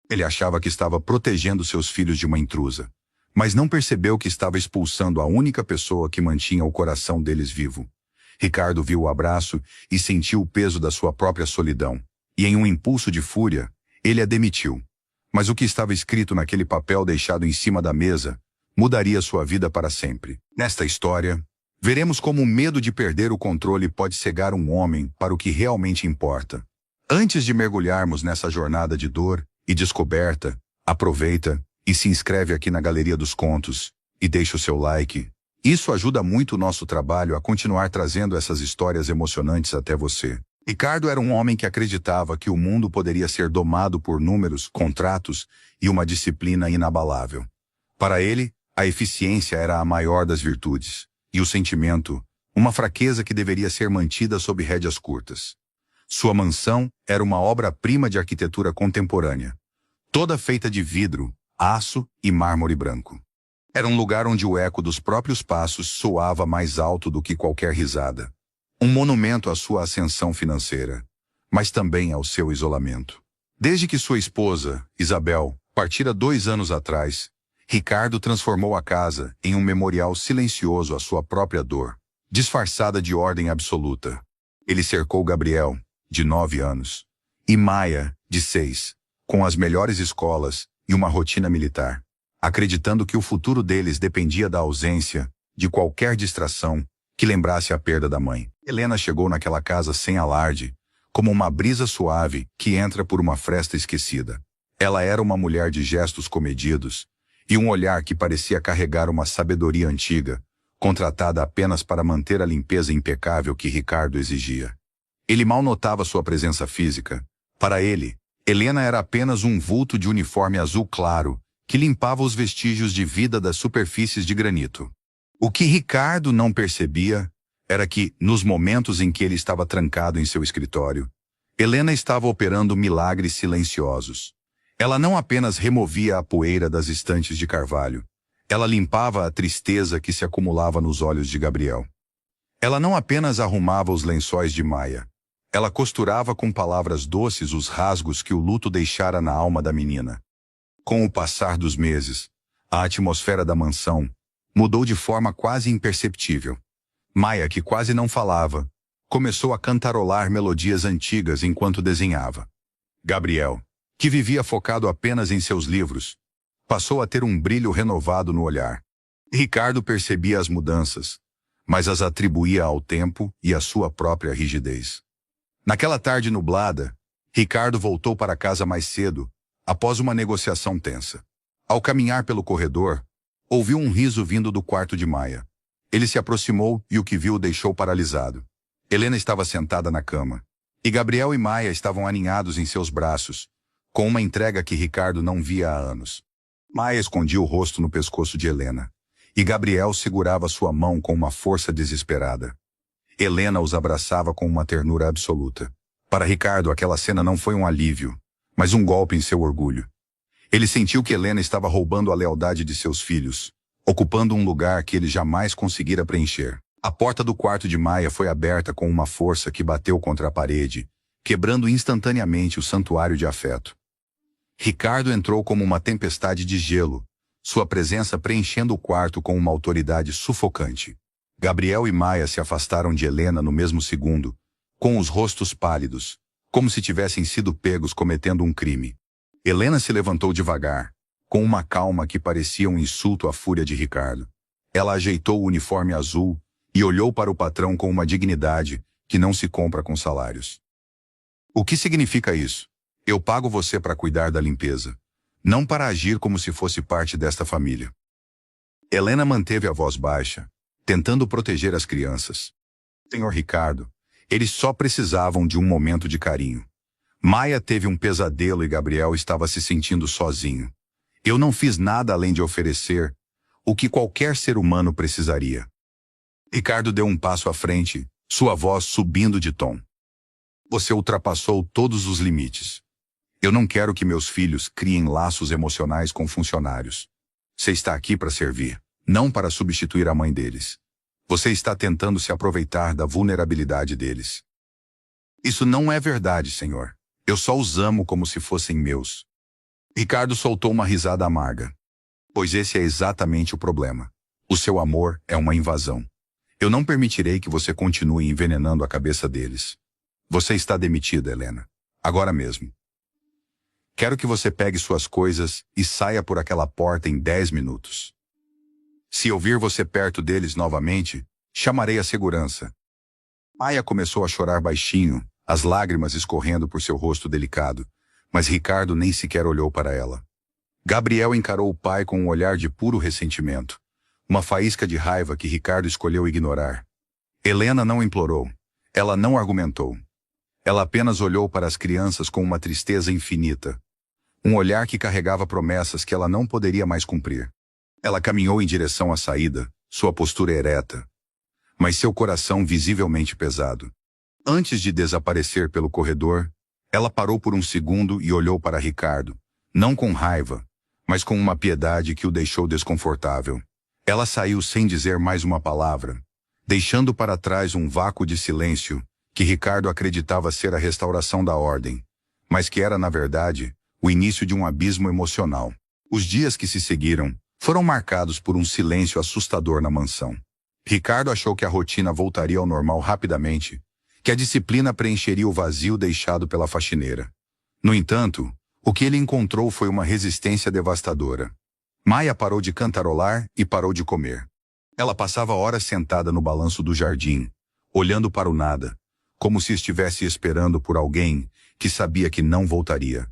Ele achava que estava protegendo seus filhos de uma intrusa, mas não percebeu que estava expulsando a única pessoa que mantinha o coração deles vivo. Ricardo viu o abraço e sentiu o peso da sua própria solidão. E em um impulso de fúria, ele a demitiu. Mas o que estava escrito naquele papel deixado em cima da mesa mudaria sua vida para sempre. Nesta história, veremos como o medo de perder o controle pode cegar um homem para o que realmente importa. Antes de mergulharmos nessa jornada de dor e descoberta, aproveita e se inscreve aqui na Galeria dos Contos e deixa o seu like. Isso ajuda muito o nosso trabalho a continuar trazendo essas histórias emocionantes até você. Ricardo era um homem que acreditava que o mundo poderia ser domado por números, contratos e uma disciplina inabalável. Para ele, a eficiência era a maior das virtudes, e o sentimento, uma fraqueza que deveria ser mantida sob rédeas curtas. Sua mansão era uma obra-prima de arquitetura contemporânea, toda feita de vidro, aço e mármore branco. Era um lugar onde o eco dos próprios passos soava mais alto do que qualquer risada. Um monumento à sua ascensão financeira, mas também ao seu isolamento. Desde que sua esposa, Isabel, partira 2 anos atrás, Ricardo transformou a casa em um memorial silencioso à sua própria dor, disfarçada de ordem absoluta. Ele cercou Gabriel, de 9 anos, e Maia, de 6, com as melhores escolas e uma rotina militar, acreditando que o futuro deles dependia da ausência de qualquer distração que lembrasse a perda da mãe. Helena chegou naquela casa sem alarde, como uma brisa suave que entra por uma fresta esquecida. Ela era uma mulher de gestos comedidos e um olhar que parecia carregar uma sabedoria antiga, contratada apenas para manter a limpeza impecável que Ricardo exigia. Ele mal notava sua presença física. Para ele, Helena era apenas um vulto de uniforme azul claro que limpava os vestígios de vida das superfícies de granito. O que Ricardo não percebia era que, nos momentos em que ele estava trancado em seu escritório, Helena estava operando milagres silenciosos. Ela não apenas removia a poeira das estantes de carvalho, ela limpava a tristeza que se acumulava nos olhos de Gabriel. Ela não apenas arrumava os lençóis de Maia, ela costurava com palavras doces os rasgos que o luto deixara na alma da menina. Com o passar dos meses, a atmosfera da mansão mudou de forma quase imperceptível. Maia, que quase não falava, começou a cantarolar melodias antigas enquanto desenhava. Gabriel, que vivia focado apenas em seus livros, passou a ter um brilho renovado no olhar. Ricardo percebia as mudanças, mas as atribuía ao tempo e à sua própria rigidez. Naquela tarde nublada, Ricardo voltou para casa mais cedo, após uma negociação tensa. Ao caminhar pelo corredor, ouviu um riso vindo do quarto de Maia. Ele se aproximou e o que viu o deixou paralisado. Helena estava sentada na cama, e Gabriel e Maia estavam aninhados em seus braços, com uma entrega que Ricardo não via há anos. Maia escondia o rosto no pescoço de Helena, e Gabriel segurava sua mão com uma força desesperada. Helena os abraçava com uma ternura absoluta. Para Ricardo, aquela cena não foi um alívio, mas um golpe em seu orgulho. Ele sentiu que Helena estava roubando a lealdade de seus filhos, ocupando um lugar que ele jamais conseguira preencher. A porta do quarto de Maia foi aberta com uma força que bateu contra a parede, quebrando instantaneamente o santuário de afeto. Ricardo entrou como uma tempestade de gelo, sua presença preenchendo o quarto com uma autoridade sufocante. Gabriel e Maia se afastaram de Helena no mesmo segundo, com os rostos pálidos, como se tivessem sido pegos cometendo um crime. Helena se levantou devagar, com uma calma que parecia um insulto à fúria de Ricardo. Ela ajeitou o uniforme azul e olhou para o patrão com uma dignidade que não se compra com salários. O que significa isso? Eu pago você para cuidar da limpeza, não para agir como se fosse parte desta família. Helena manteve a voz baixa, tentando proteger as crianças. Senhor Ricardo, eles só precisavam de um momento de carinho. Maia teve um pesadelo e Gabriel estava se sentindo sozinho. Eu não fiz nada além de oferecer o que qualquer ser humano precisaria. Ricardo deu um passo à frente, sua voz subindo de tom. Você ultrapassou todos os limites. Eu não quero que meus filhos criem laços emocionais com funcionários. Você está aqui para servir, não para substituir a mãe deles. Você está tentando se aproveitar da vulnerabilidade deles. Isso não é verdade, senhor. Eu só os amo como se fossem meus. Ricardo soltou uma risada amarga. Pois esse é exatamente o problema. O seu amor é uma invasão. Eu não permitirei que você continue envenenando a cabeça deles. Você está demitida, Helena. Agora mesmo. Quero que você pegue suas coisas e saia por aquela porta em 10 minutos. Se eu vir você perto deles novamente, chamarei a segurança. Maia começou a chorar baixinho, as lágrimas escorrendo por seu rosto delicado, mas Ricardo nem sequer olhou para ela. Gabriel encarou o pai com um olhar de puro ressentimento, uma faísca de raiva que Ricardo escolheu ignorar. Helena não implorou, ela não argumentou. Ela apenas olhou para as crianças com uma tristeza infinita. Um olhar que carregava promessas que ela não poderia mais cumprir. Ela caminhou em direção à saída, sua postura ereta, mas seu coração visivelmente pesado. Antes de desaparecer pelo corredor, ela parou por um segundo e olhou para Ricardo, não com raiva, mas com uma piedade que o deixou desconfortável. Ela saiu sem dizer mais uma palavra, deixando para trás um vácuo de silêncio que Ricardo acreditava ser a restauração da ordem, mas que era, na verdade, o início de um abismo emocional. Os dias que se seguiram foram marcados por um silêncio assustador na mansão. Ricardo achou que a rotina voltaria ao normal rapidamente, que a disciplina preencheria o vazio deixado pela faxineira. No entanto, o que ele encontrou foi uma resistência devastadora. Maia parou de cantarolar e parou de comer. Ela passava horas sentada no balanço do jardim, olhando para o nada, como se estivesse esperando por alguém que sabia que não voltaria.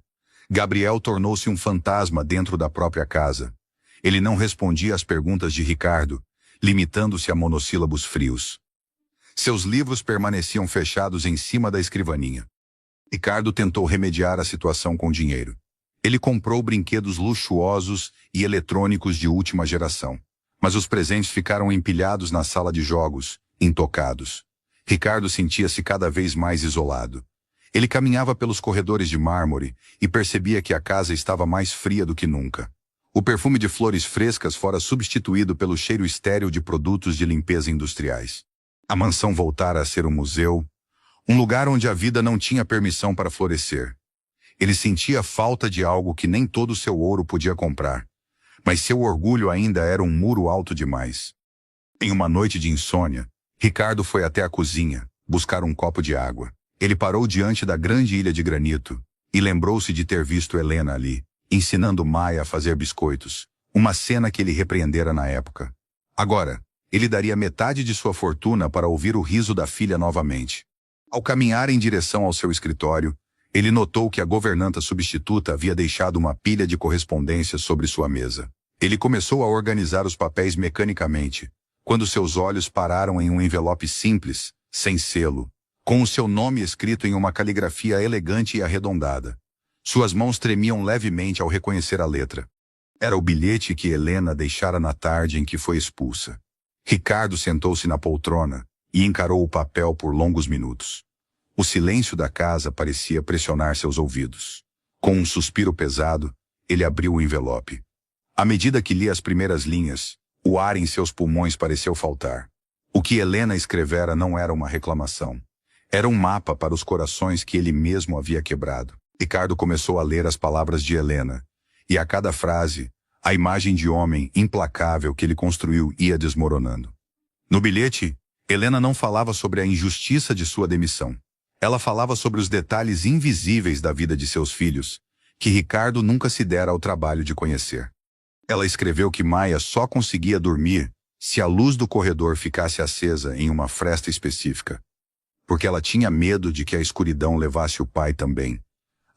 Gabriel tornou-se um fantasma dentro da própria casa. Ele não respondia às perguntas de Ricardo, limitando-se a monossílabos frios. Seus livros permaneciam fechados em cima da escrivaninha. Ricardo tentou remediar a situação com dinheiro. Ele comprou brinquedos luxuosos e eletrônicos de última geração. Mas os presentes ficaram empilhados na sala de jogos, intocados. Ricardo sentia-se cada vez mais isolado. Ele caminhava pelos corredores de mármore e percebia que a casa estava mais fria do que nunca. O perfume de flores frescas fora substituído pelo cheiro estéril de produtos de limpeza industriais. A mansão voltara a ser um museu, um lugar onde a vida não tinha permissão para florescer. Ele sentia falta de algo que nem todo seu ouro podia comprar, mas seu orgulho ainda era um muro alto demais. Em uma noite de insônia, Ricardo foi até a cozinha, buscar um copo de água. Ele parou diante da grande ilha de granito e lembrou-se de ter visto Helena ali, ensinando Maia a fazer biscoitos, uma cena que ele repreendera na época. Agora, ele daria metade de sua fortuna para ouvir o riso da filha novamente. Ao caminhar em direção ao seu escritório, ele notou que a governanta substituta havia deixado uma pilha de correspondências sobre sua mesa. Ele começou a organizar os papéis mecanicamente, quando seus olhos pararam em um envelope simples, sem selo, com o seu nome escrito em uma caligrafia elegante e arredondada. Suas mãos tremiam levemente ao reconhecer a letra. Era o bilhete que Helena deixara na tarde em que foi expulsa. Ricardo sentou-se na poltrona e encarou o papel por longos minutos. O silêncio da casa parecia pressionar seus ouvidos. Com um suspiro pesado, ele abriu o envelope. À medida que lia as primeiras linhas, o ar em seus pulmões pareceu faltar. O que Helena escrevera não era uma reclamação. Era um mapa para os corações que ele mesmo havia quebrado. Ricardo começou a ler as palavras de Helena, e a cada frase, a imagem de homem implacável que ele construiu ia desmoronando. No bilhete, Helena não falava sobre a injustiça de sua demissão. Ela falava sobre os detalhes invisíveis da vida de seus filhos, que Ricardo nunca se dera ao trabalho de conhecer. Ela escreveu que Maia só conseguia dormir se a luz do corredor ficasse acesa em uma fresta específica, porque ela tinha medo de que a escuridão levasse o pai também,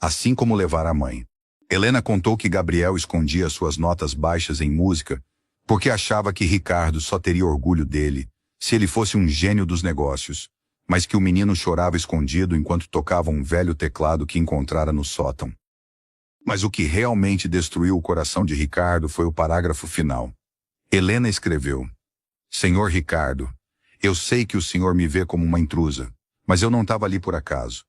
assim como levara a mãe. Helena contou que Gabriel escondia suas notas baixas em música porque achava que Ricardo só teria orgulho dele se ele fosse um gênio dos negócios, mas que o menino chorava escondido enquanto tocava um velho teclado que encontrara no sótão. Mas o que realmente destruiu o coração de Ricardo foi o parágrafo final. Helena escreveu: Senhor Ricardo, eu sei que o senhor me vê como uma intrusa, mas eu não estava ali por acaso.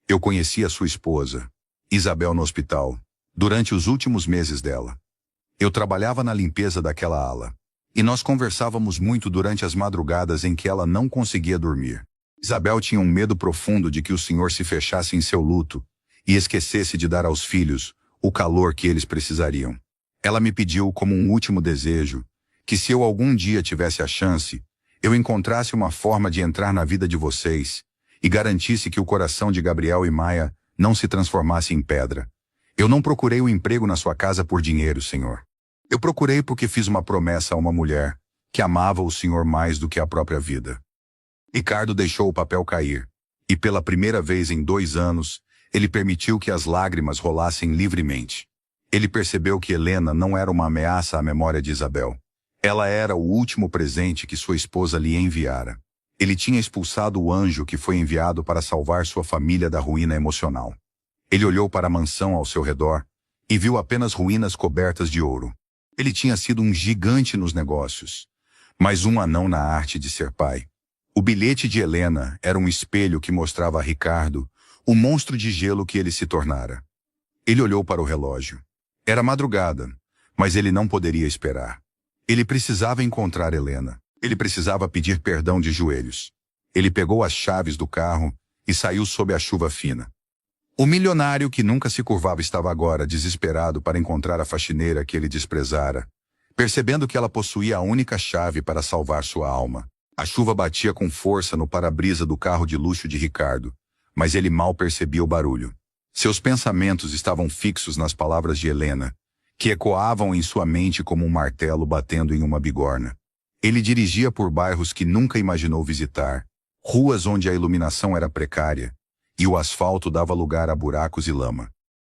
Eu conheci a sua esposa, Isabel, no hospital, durante os últimos meses dela. Eu trabalhava na limpeza daquela ala, e nós conversávamos muito durante as madrugadas em que ela não conseguia dormir. Isabel tinha um medo profundo de que o senhor se fechasse em seu luto e esquecesse de dar aos filhos o calor que eles precisariam. Ela me pediu como um último desejo, que se eu algum dia tivesse a chance, eu encontrasse uma forma de entrar na vida de vocês e garantisse que o coração de Gabriel e Maia não se transformasse em pedra. Eu não procurei o emprego na sua casa por dinheiro, Senhor. Eu procurei porque fiz uma promessa a uma mulher que amava o Senhor mais do que a própria vida. Ricardo deixou o papel cair, e pela primeira vez em 2 anos, ele permitiu que as lágrimas rolassem livremente. Ele percebeu que Helena não era uma ameaça à memória de Isabel. Ela era o último presente que sua esposa lhe enviara. Ele tinha expulsado o anjo que foi enviado para salvar sua família da ruína emocional. Ele olhou para a mansão ao seu redor e viu apenas ruínas cobertas de ouro. Ele tinha sido um gigante nos negócios, mas um anão na arte de ser pai. O bilhete de Helena era um espelho que mostrava a Ricardo o monstro de gelo que ele se tornara. Ele olhou para o relógio. Era madrugada, mas ele não poderia esperar. Ele precisava encontrar Helena. Ele precisava pedir perdão de joelhos. Ele pegou as chaves do carro e saiu sob a chuva fina. O milionário que nunca se curvava estava agora desesperado para encontrar a faxineira que ele desprezara, percebendo que ela possuía a única chave para salvar sua alma. A chuva batia com força no para-brisa do carro de luxo de Ricardo, mas ele mal percebia o barulho. Seus pensamentos estavam fixos nas palavras de Helena, que ecoavam em sua mente como um martelo batendo em uma bigorna. Ele dirigia por bairros que nunca imaginou visitar, ruas onde a iluminação era precária, e o asfalto dava lugar a buracos e lama.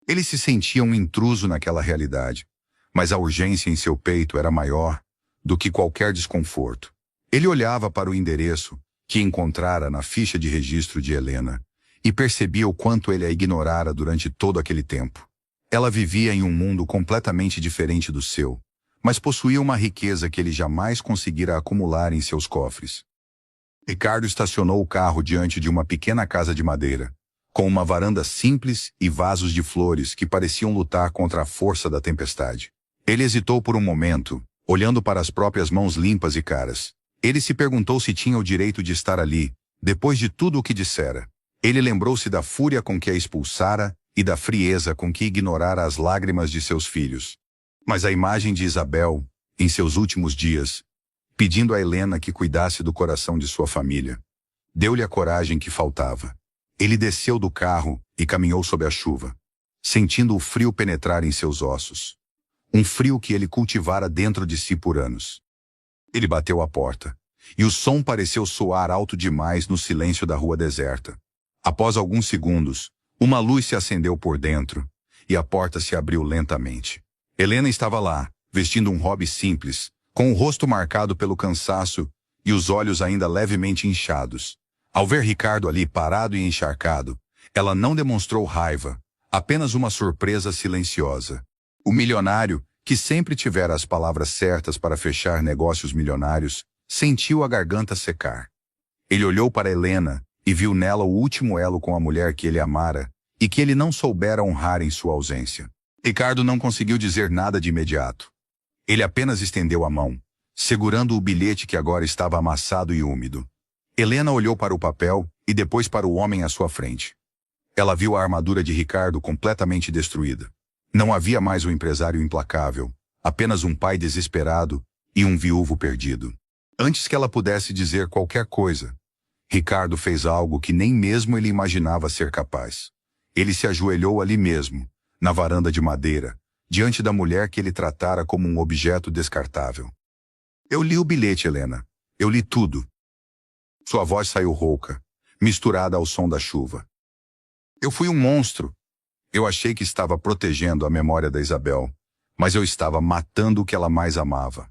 Ele se sentia um intruso naquela realidade, mas a urgência em seu peito era maior do que qualquer desconforto. Ele olhava para o endereço que encontrara na ficha de registro de Helena e percebia o quanto ele a ignorara durante todo aquele tempo. Ela vivia em um mundo completamente diferente do seu, mas possuía uma riqueza que ele jamais conseguira acumular em seus cofres. Ricardo estacionou o carro diante de uma pequena casa de madeira, com uma varanda simples e vasos de flores que pareciam lutar contra a força da tempestade. Ele hesitou por um momento, olhando para as próprias mãos limpas e caras. Ele se perguntou se tinha o direito de estar ali, depois de tudo o que dissera. Ele lembrou-se da fúria com que a expulsara e da frieza com que ignorara as lágrimas de seus filhos. Mas a imagem de Isabel, em seus últimos dias, pedindo a Helena que cuidasse do coração de sua família, deu-lhe a coragem que faltava. Ele desceu do carro e caminhou sob a chuva, sentindo o frio penetrar em seus ossos. Um frio que ele cultivara dentro de si por anos. Ele bateu à porta, e o som pareceu soar alto demais no silêncio da rua deserta. Após alguns segundos, uma luz se acendeu por dentro, e a porta se abriu lentamente. Helena estava lá, vestindo um hobby simples, com o rosto marcado pelo cansaço e os olhos ainda levemente inchados. Ao ver Ricardo ali parado e encharcado, ela não demonstrou raiva, apenas uma surpresa silenciosa. O milionário, que sempre tivera as palavras certas para fechar negócios milionários, sentiu a garganta secar. Ele olhou para Helena e viu nela o último elo com a mulher que ele amara e que ele não soubera honrar em sua ausência. Ricardo não conseguiu dizer nada de imediato. Ele apenas estendeu a mão, segurando o bilhete que agora estava amassado e úmido. Helena olhou para o papel e depois para o homem à sua frente. Ela viu a armadura de Ricardo completamente destruída. Não havia mais um empresário implacável, apenas um pai desesperado e um viúvo perdido. Antes que ela pudesse dizer qualquer coisa, Ricardo fez algo que nem mesmo ele imaginava ser capaz. Ele se ajoelhou ali mesmo, na varanda de madeira, diante da mulher que ele tratara como um objeto descartável. Eu li o bilhete, Helena. Eu li tudo. Sua voz saiu rouca, misturada ao som da chuva. Eu fui um monstro. Eu achei que estava protegendo a memória da Isabel, mas eu estava matando o que ela mais amava.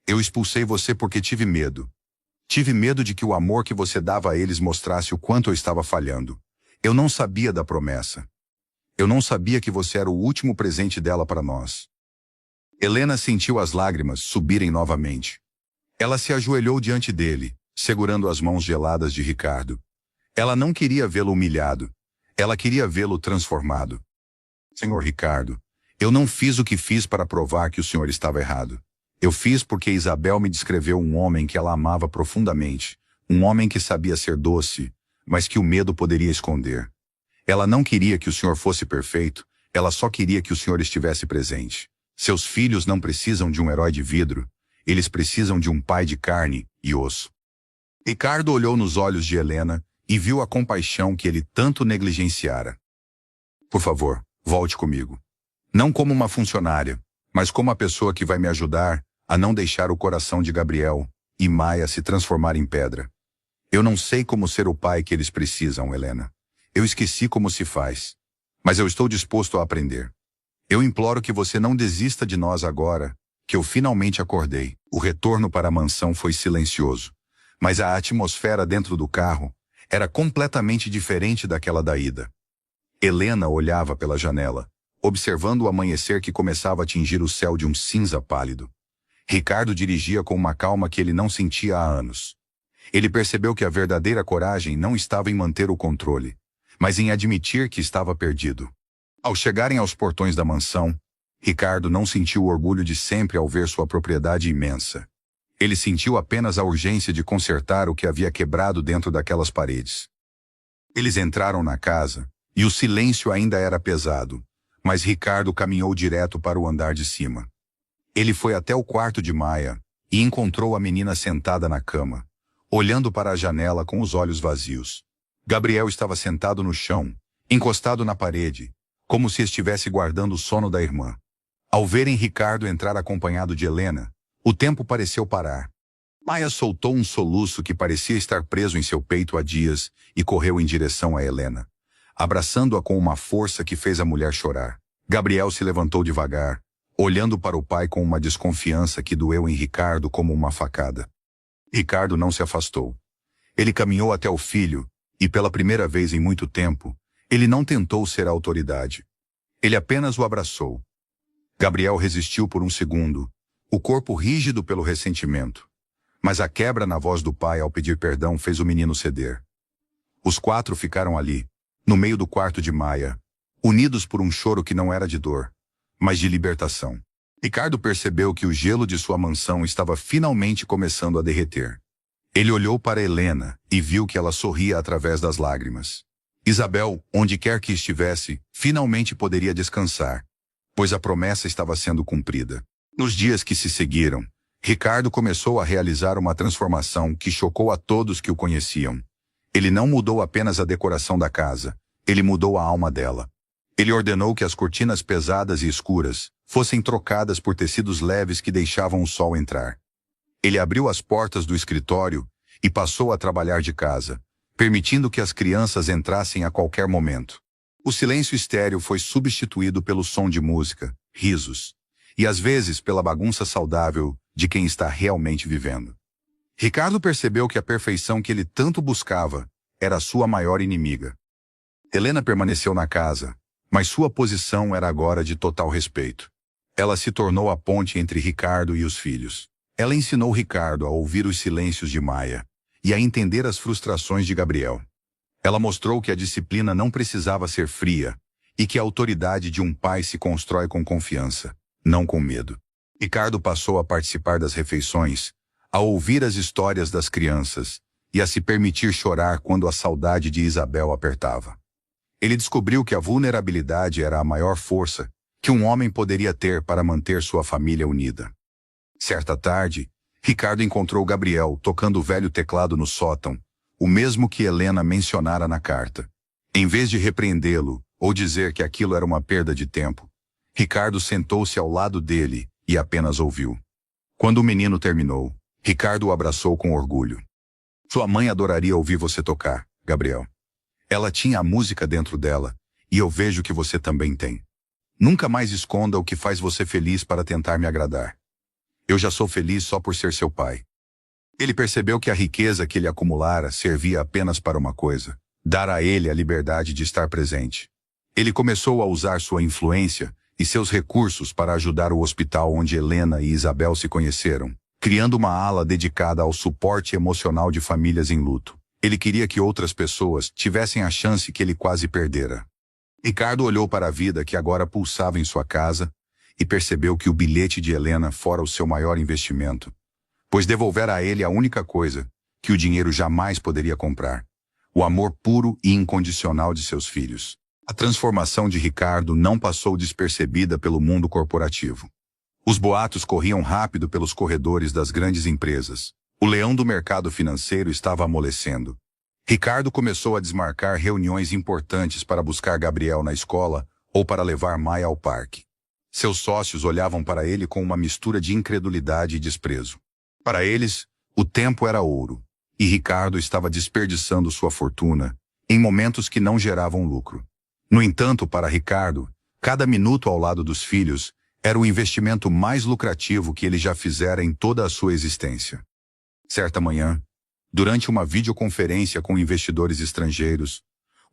Eu expulsei você porque tive medo. Tive medo de que o amor que você dava a eles mostrasse o quanto eu estava falhando. Eu não sabia da promessa. Eu não sabia que você era o último presente dela para nós. Helena sentiu as lágrimas subirem novamente. Ela se ajoelhou diante dele, segurando as mãos geladas de Ricardo. Ela não queria vê-lo humilhado. Ela queria vê-lo transformado. Senhor Ricardo, eu não fiz o que fiz para provar que o senhor estava errado. Eu fiz porque Isabel me descreveu um homem que ela amava profundamente, um homem que sabia ser doce, mas que o medo poderia esconder. Ela não queria que o senhor fosse perfeito, Ela só queria que o senhor estivesse presente. Seus filhos não precisam de um herói de vidro, eles precisam de um pai de carne e osso. Ricardo olhou nos olhos de Helena e viu a compaixão que ele tanto negligenciara. Por favor, volte comigo. Não como uma funcionária, mas como a pessoa que vai me ajudar a não deixar o coração de Gabriel e Maia se transformar em pedra. Eu não sei como ser o pai que eles precisam, Helena. Eu esqueci como se faz. Mas eu estou disposto a aprender. Eu imploro que você não desista de nós agora, que eu finalmente acordei. O retorno para a mansão foi silencioso, mas a atmosfera dentro do carro era completamente diferente daquela da ida. Helena olhava pela janela, observando o amanhecer que começava a tingir o céu de um cinza pálido. Ricardo dirigia com uma calma que ele não sentia há anos. Ele percebeu que a verdadeira coragem não estava em manter o controle, mas em admitir que estava perdido. Ao chegarem aos portões da mansão, Ricardo não sentiu o orgulho de sempre ao ver sua propriedade imensa. Ele sentiu apenas a urgência de consertar o que havia quebrado dentro daquelas paredes. Eles entraram na casa, e o silêncio ainda era pesado, mas Ricardo caminhou direto para o andar de cima. Ele foi até o quarto de Maia e encontrou a menina sentada na cama, olhando para a janela com os olhos vazios. Gabriel estava sentado no chão, encostado na parede, como se estivesse guardando o sono da irmã. Ao verem Ricardo entrar acompanhado de Helena, o tempo pareceu parar. Maia soltou um soluço que parecia estar preso em seu peito há dias e correu em direção a Helena, abraçando-a com uma força que fez a mulher chorar. Gabriel se levantou devagar, olhando para o pai com uma desconfiança que doeu em Ricardo como uma facada. Ricardo não se afastou. Ele caminhou até o filho, e pela primeira vez em muito tempo, ele não tentou ser a autoridade. Ele apenas o abraçou. Gabriel resistiu por um segundo, o corpo rígido pelo ressentimento. Mas a quebra na voz do pai ao pedir perdão fez o menino ceder. Os quatro ficaram ali, no meio do quarto de Maia, unidos por um choro que não era de dor, mas de libertação. Ricardo percebeu que o gelo de sua mansão estava finalmente começando a derreter. Ele olhou para Helena e viu que ela sorria através das lágrimas. Isabel, onde quer que estivesse, finalmente poderia descansar, pois a promessa estava sendo cumprida. Nos dias que se seguiram, Ricardo começou a realizar uma transformação que chocou a todos que o conheciam. Ele não mudou apenas a decoração da casa, ele mudou a alma dela. Ele ordenou que as cortinas pesadas e escuras fossem trocadas por tecidos leves que deixavam o sol entrar. Ele abriu as portas do escritório e passou a trabalhar de casa, permitindo que as crianças entrassem a qualquer momento. O silêncio estéril foi substituído pelo som de música, risos, e às vezes pela bagunça saudável de quem está realmente vivendo. Ricardo percebeu que a perfeição que ele tanto buscava era a sua maior inimiga. Helena permaneceu na casa, mas sua posição era agora de total respeito. Ela se tornou a ponte entre Ricardo e os filhos. Ela ensinou Ricardo a ouvir os silêncios de Maia e a entender as frustrações de Gabriel. Ela mostrou que a disciplina não precisava ser fria e que a autoridade de um pai se constrói com confiança, não com medo. Ricardo passou a participar das refeições, a ouvir as histórias das crianças e a se permitir chorar quando a saudade de Isabel apertava. Ele descobriu que a vulnerabilidade era a maior força que um homem poderia ter para manter sua família unida. Certa tarde, Ricardo encontrou Gabriel tocando o velho teclado no sótão, o mesmo que Helena mencionara na carta. Em vez de repreendê-lo ou dizer que aquilo era uma perda de tempo, Ricardo sentou-se ao lado dele e apenas ouviu. Quando o menino terminou, Ricardo o abraçou com orgulho. Sua mãe adoraria ouvir você tocar, Gabriel. Ela tinha a música dentro dela, e eu vejo que você também tem. Nunca mais esconda o que faz você feliz para tentar me agradar. Eu já sou feliz só por ser seu pai. Ele percebeu que a riqueza que ele acumulara servia apenas para uma coisa: dar a ele a liberdade de estar presente. Ele começou a usar sua influência e seus recursos para ajudar o hospital onde Helena e Isabel se conheceram, criando uma ala dedicada ao suporte emocional de famílias em luto. Ele queria que outras pessoas tivessem a chance que ele quase perdera. Ricardo olhou para a vida que agora pulsava em sua casa e percebeu que o bilhete de Helena fora o seu maior investimento, pois devolvera a ele a única coisa que o dinheiro jamais poderia comprar: o amor puro e incondicional de seus filhos. A transformação de Ricardo não passou despercebida pelo mundo corporativo. Os boatos corriam rápido pelos corredores das grandes empresas. O leão do mercado financeiro estava amolecendo. Ricardo começou a desmarcar reuniões importantes para buscar Gabriel na escola ou para levar Maia ao parque. Seus sócios olhavam para ele com uma mistura de incredulidade e desprezo. Para eles, o tempo era ouro, e Ricardo estava desperdiçando sua fortuna em momentos que não geravam lucro. No entanto, para Ricardo, cada minuto ao lado dos filhos era o investimento mais lucrativo que ele já fizera em toda a sua existência. Certa manhã, durante uma videoconferência com investidores estrangeiros,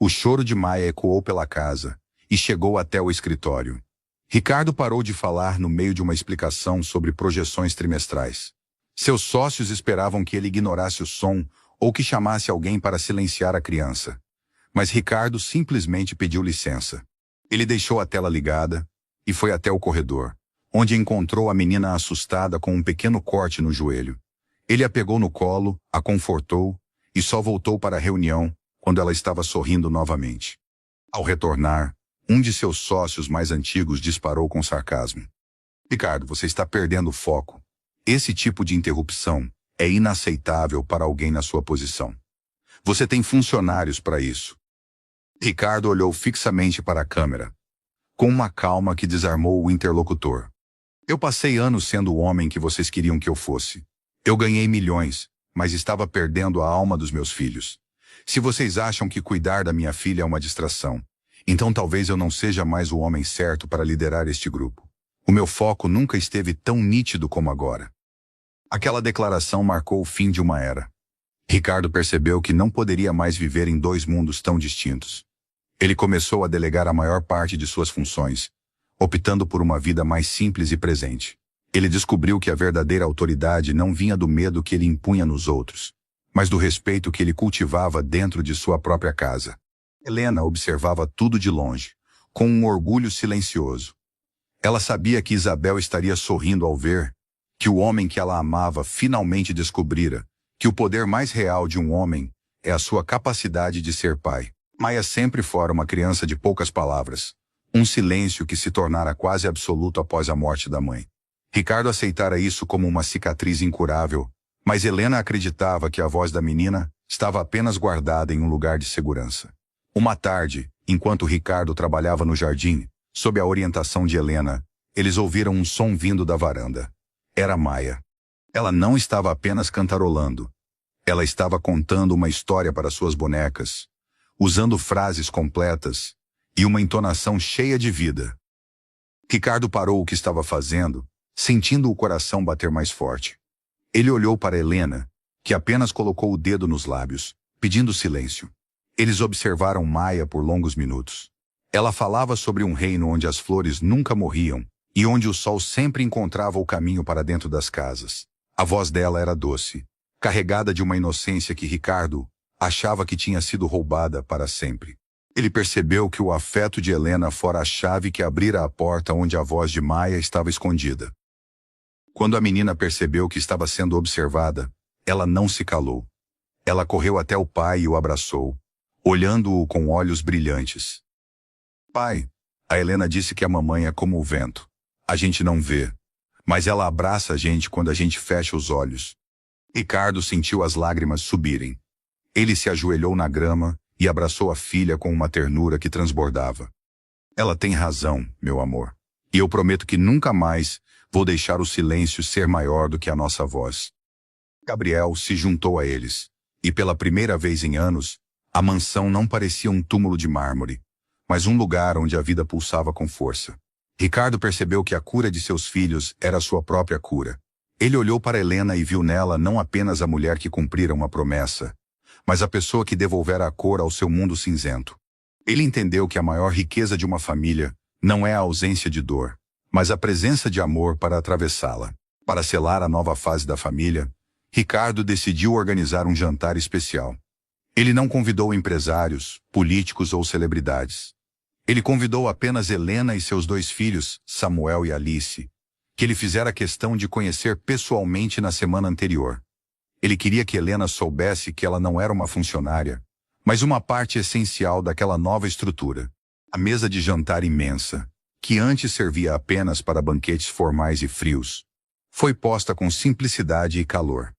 o choro de Maia ecoou pela casa e chegou até o escritório. Ricardo parou de falar no meio de uma explicação sobre projeções trimestrais. Seus sócios esperavam que ele ignorasse o som ou que chamasse alguém para silenciar a criança. Mas Ricardo simplesmente pediu licença. Ele deixou a tela ligada e foi até o corredor, onde encontrou a menina assustada com um pequeno corte no joelho. Ele a pegou no colo, a confortou e só voltou para a reunião quando ela estava sorrindo novamente. Ao retornar, um de seus sócios mais antigos disparou com sarcasmo. Ricardo, você está perdendo o foco. Esse tipo de interrupção é inaceitável para alguém na sua posição. Você tem funcionários para isso. Ricardo olhou fixamente para a câmera, com uma calma que desarmou o interlocutor. Eu passei anos sendo o homem que vocês queriam que eu fosse. Eu ganhei milhões, mas estava perdendo a alma dos meus filhos. Se vocês acham que cuidar da minha filha é uma distração, então talvez eu não seja mais o homem certo para liderar este grupo. O meu foco nunca esteve tão nítido como agora. Aquela declaração marcou o fim de uma era. Ricardo percebeu que não poderia mais viver em dois mundos tão distintos. Ele começou a delegar a maior parte de suas funções, optando por uma vida mais simples e presente. Ele descobriu que a verdadeira autoridade não vinha do medo que ele impunha nos outros, mas do respeito que ele cultivava dentro de sua própria casa. Helena observava tudo de longe, com um orgulho silencioso. Ela sabia que Isabel estaria sorrindo ao ver que o homem que ela amava finalmente descobrira que o poder mais real de um homem é a sua capacidade de ser pai. Maia sempre fora uma criança de poucas palavras, um silêncio que se tornara quase absoluto após a morte da mãe. Ricardo aceitara isso como uma cicatriz incurável, mas Helena acreditava que a voz da menina estava apenas guardada em um lugar de segurança. Uma tarde, enquanto Ricardo trabalhava no jardim, sob a orientação de Helena, eles ouviram um som vindo da varanda. Era Maia. Ela não estava apenas cantarolando. Ela estava contando uma história para suas bonecas, usando frases completas e uma entonação cheia de vida. Ricardo parou o que estava fazendo, sentindo o coração bater mais forte. Ele olhou para Helena, que apenas colocou o dedo nos lábios, pedindo silêncio. Eles observaram Maia por longos minutos. Ela falava sobre um reino onde as flores nunca morriam e onde o sol sempre encontrava o caminho para dentro das casas. A voz dela era doce, carregada de uma inocência que Ricardo achava que tinha sido roubada para sempre. Ele percebeu que o afeto de Helena fora a chave que abrira a porta onde a voz de Maia estava escondida. Quando a menina percebeu que estava sendo observada, ela não se calou. Ela correu até o pai e o abraçou, olhando-o com olhos brilhantes. Pai, a Helena disse que a mamãe é como o vento. A gente não vê, mas ela abraça a gente quando a gente fecha os olhos. Ricardo sentiu as lágrimas subirem. Ele se ajoelhou na grama e abraçou a filha com uma ternura que transbordava. Ela tem razão, meu amor. E eu prometo que nunca mais vou deixar o silêncio ser maior do que a nossa voz. Gabriel se juntou a eles, e pela primeira vez em anos, a mansão não parecia um túmulo de mármore, mas um lugar onde a vida pulsava com força. Ricardo percebeu que a cura de seus filhos era a sua própria cura. Ele olhou para Helena e viu nela não apenas a mulher que cumprira uma promessa, mas a pessoa que devolvera a cor ao seu mundo cinzento. Ele entendeu que a maior riqueza de uma família não é a ausência de dor, mas a presença de amor para atravessá-la. Para selar a nova fase da família, Ricardo decidiu organizar um jantar especial. Ele não convidou empresários, políticos ou celebridades. Ele convidou apenas Helena e seus dois filhos, Samuel e Alice, que ele fizera questão de conhecer pessoalmente na semana anterior. Ele queria que Helena soubesse que ela não era uma funcionária, mas uma parte essencial daquela nova estrutura. A mesa de jantar imensa, que antes servia apenas para banquetes formais e frios, foi posta com simplicidade e calor.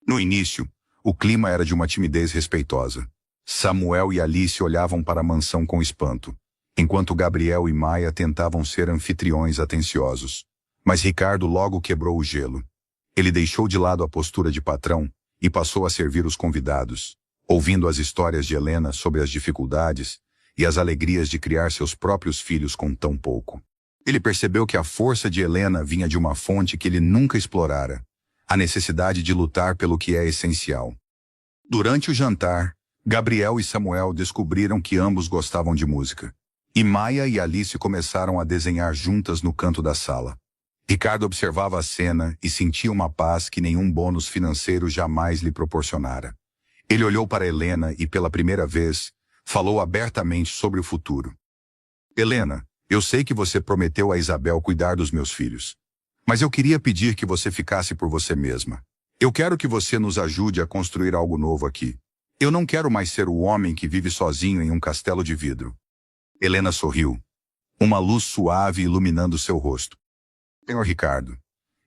No início, o clima era de uma timidez respeitosa. Samuel e Alice olhavam para a mansão com espanto, enquanto Gabriel e Maia tentavam ser anfitriões atenciosos. Mas Ricardo logo quebrou o gelo. Ele deixou de lado a postura de patrão e passou a servir os convidados, ouvindo as histórias de Helena sobre as dificuldades e as alegrias de criar seus próprios filhos com tão pouco. Ele percebeu que a força de Helena vinha de uma fonte que ele nunca explorara, a necessidade de lutar pelo que é essencial. Durante o jantar, Gabriel e Samuel descobriram que ambos gostavam de música, e Maia e Alice começaram a desenhar juntas no canto da sala. Ricardo observava a cena e sentia uma paz que nenhum bônus financeiro jamais lhe proporcionara. Ele olhou para Helena e, pela primeira vez, falou abertamente sobre o futuro. Helena, eu sei que você prometeu a Isabel cuidar dos meus filhos. Mas eu queria pedir que você ficasse por você mesma. Eu quero que você nos ajude a construir algo novo aqui. Eu não quero mais ser o homem que vive sozinho em um castelo de vidro. Helena sorriu, uma luz suave iluminando seu rosto. Senhor Ricardo,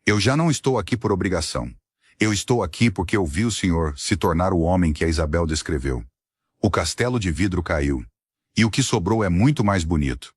eu já não estou aqui por obrigação. Eu estou aqui porque eu vi o senhor se tornar o homem que a Isabel descreveu. O castelo de vidro caiu, e o que sobrou é muito mais bonito.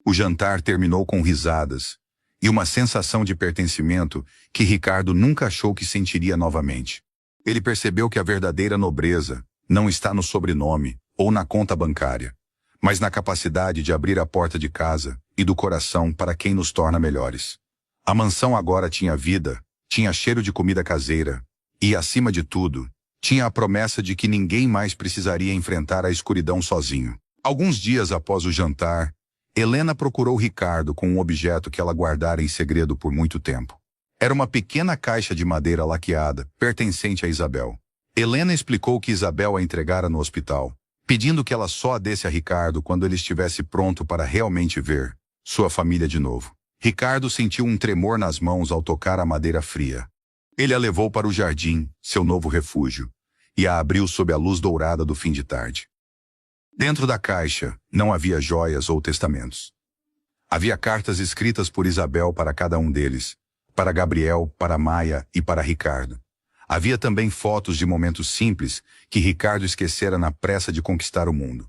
O jantar terminou com risadas e uma sensação de pertencimento que Ricardo nunca achou que sentiria novamente. Ele percebeu que a verdadeira nobreza não está no sobrenome ou na conta bancária, mas na capacidade de abrir a porta de casa e do coração para quem nos torna melhores. A mansão agora tinha vida, tinha cheiro de comida caseira e, acima de tudo, tinha a promessa de que ninguém mais precisaria enfrentar a escuridão sozinho. Alguns dias após o jantar, Helena procurou Ricardo com um objeto que ela guardara em segredo por muito tempo. Era uma pequena caixa de madeira laqueada, pertencente a Isabel. Helena explicou que Isabel a entregara no hospital, pedindo que ela só a desse a Ricardo quando ele estivesse pronto para realmente ver sua família de novo. Ricardo sentiu um tremor nas mãos ao tocar a madeira fria. Ele a levou para o jardim, seu novo refúgio, e a abriu sob a luz dourada do fim de tarde. Dentro da caixa não havia joias ou testamentos. Havia cartas escritas por Isabel para cada um deles, para Gabriel, para Maia e para Ricardo. Havia também fotos de momentos simples que Ricardo esquecera na pressa de conquistar o mundo.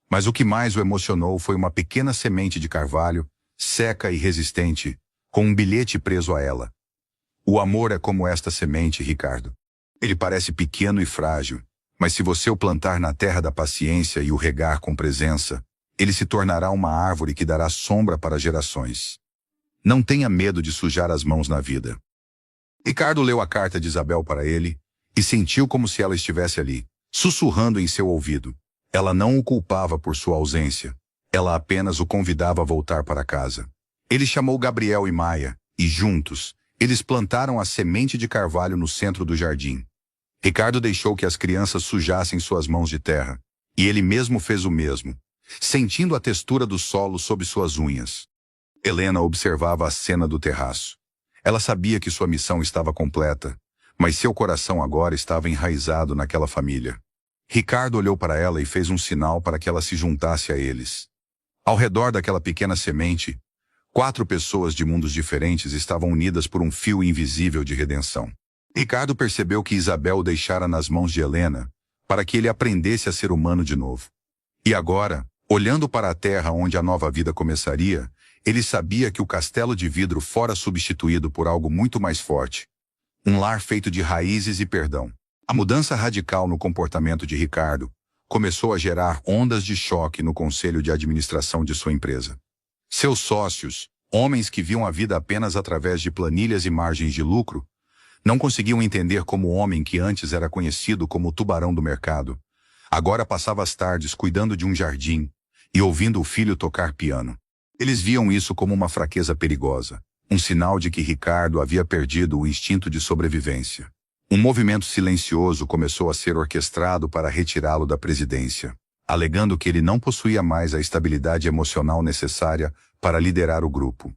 Mas o que mais o emocionou foi uma pequena semente de carvalho, seca e resistente, com um bilhete preso a ela. O amor é como esta semente, Ricardo. Ele parece pequeno e frágil, mas se você o plantar na terra da paciência e o regar com presença, ele se tornará uma árvore que dará sombra para gerações. Não tenha medo de sujar as mãos na vida. Ricardo leu a carta de Isabel para ele e sentiu como se ela estivesse ali, sussurrando em seu ouvido. Ela não o culpava por sua ausência. Ela apenas o convidava a voltar para casa. Ele chamou Gabriel e Maia, e juntos, eles plantaram a semente de carvalho no centro do jardim. Ricardo deixou que as crianças sujassem suas mãos de terra, e ele mesmo fez o mesmo, sentindo a textura do solo sob suas unhas. Helena observava a cena do terraço. Ela sabia que sua missão estava completa, mas seu coração agora estava enraizado naquela família. Ricardo olhou para ela e fez um sinal para que ela se juntasse a eles. Ao redor daquela pequena semente, 4 pessoas de mundos diferentes estavam unidas por um fio invisível de redenção. Ricardo percebeu que Isabel o deixara nas mãos de Helena para que ele aprendesse a ser humano de novo. E agora, olhando para a terra onde a nova vida começaria, ele sabia que o castelo de vidro fora substituído por algo muito mais forte. Um lar feito de raízes e perdão. A mudança radical no comportamento de Ricardo começou a gerar ondas de choque no conselho de administração de sua empresa. Seus sócios, homens que viam a vida apenas através de planilhas e margens de lucro, não conseguiam entender como o homem que antes era conhecido como o tubarão do mercado, agora passava as tardes cuidando de um jardim e ouvindo o filho tocar piano. Eles viam isso como uma fraqueza perigosa, um sinal de que Ricardo havia perdido o instinto de sobrevivência. Um movimento silencioso começou a ser orquestrado para retirá-lo da presidência, alegando que ele não possuía mais a estabilidade emocional necessária para liderar o grupo.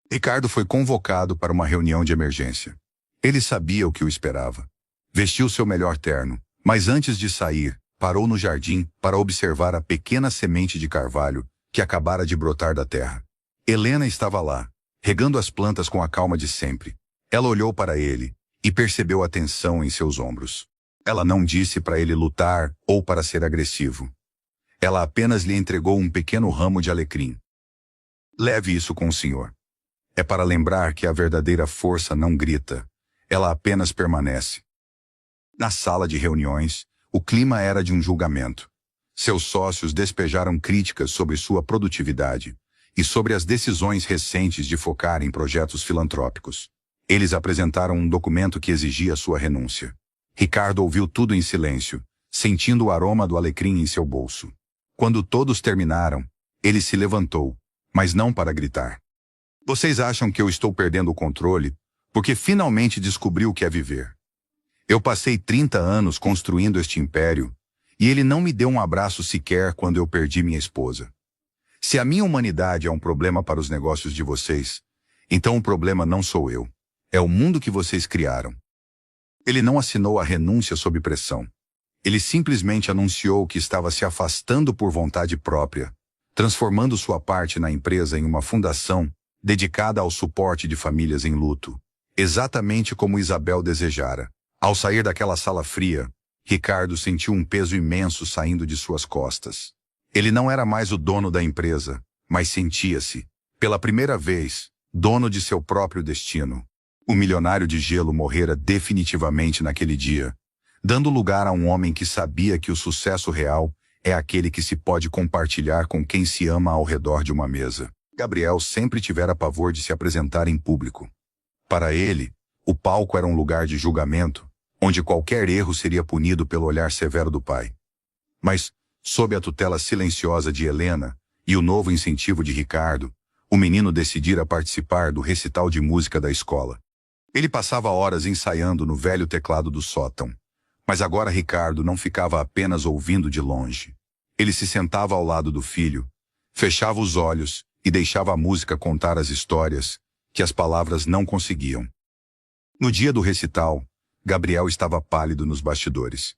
Ricardo foi convocado para uma reunião de emergência. Ele sabia o que o esperava. Vestiu seu melhor terno, mas antes de sair, parou no jardim para observar a pequena semente de carvalho que acabara de brotar da terra. Helena estava lá, regando as plantas com a calma de sempre. Ela olhou para ele e percebeu a tensão em seus ombros. Ela não disse para ele lutar ou para ser agressivo. Ela apenas lhe entregou um pequeno ramo de alecrim. Leve isso com o senhor. É para lembrar que a verdadeira força não grita, ela apenas permanece. Na sala de reuniões, o clima era de um julgamento. Seus sócios despejaram críticas sobre sua produtividade e sobre as decisões recentes de focar em projetos filantrópicos. Eles apresentaram um documento que exigia sua renúncia. Ricardo ouviu tudo em silêncio, sentindo o aroma do alecrim em seu bolso. Quando todos terminaram, ele se levantou, mas não para gritar. Vocês acham que eu estou perdendo o controle porque finalmente descobri o que é viver. Eu passei 30 anos construindo este império e ele não me deu um abraço sequer quando eu perdi minha esposa. Se a minha humanidade é um problema para os negócios de vocês, então o problema não sou eu. É o mundo que vocês criaram. Ele não assinou a renúncia sob pressão. Ele simplesmente anunciou que estava se afastando por vontade própria, transformando sua parte na empresa em uma fundação dedicada ao suporte de famílias em luto, exatamente como Isabel desejara. Ao sair daquela sala fria, Ricardo sentiu um peso imenso saindo de suas costas. Ele não era mais o dono da empresa, mas sentia-se, pela primeira vez, dono de seu próprio destino. O milionário de gelo morrera definitivamente naquele dia, dando lugar a um homem que sabia que o sucesso real é aquele que se pode compartilhar com quem se ama ao redor de uma mesa. Gabriel sempre tivera pavor de se apresentar em público. Para ele, o palco era um lugar de julgamento, onde qualquer erro seria punido pelo olhar severo do pai. Mas, sob a tutela silenciosa de Helena e o novo incentivo de Ricardo, o menino decidira participar do recital de música da escola. Ele passava horas ensaiando no velho teclado do sótão. Mas agora Ricardo não ficava apenas ouvindo de longe. Ele se sentava ao lado do filho, fechava os olhos e deixava a música contar as histórias que as palavras não conseguiam. No dia do recital, Gabriel estava pálido nos bastidores.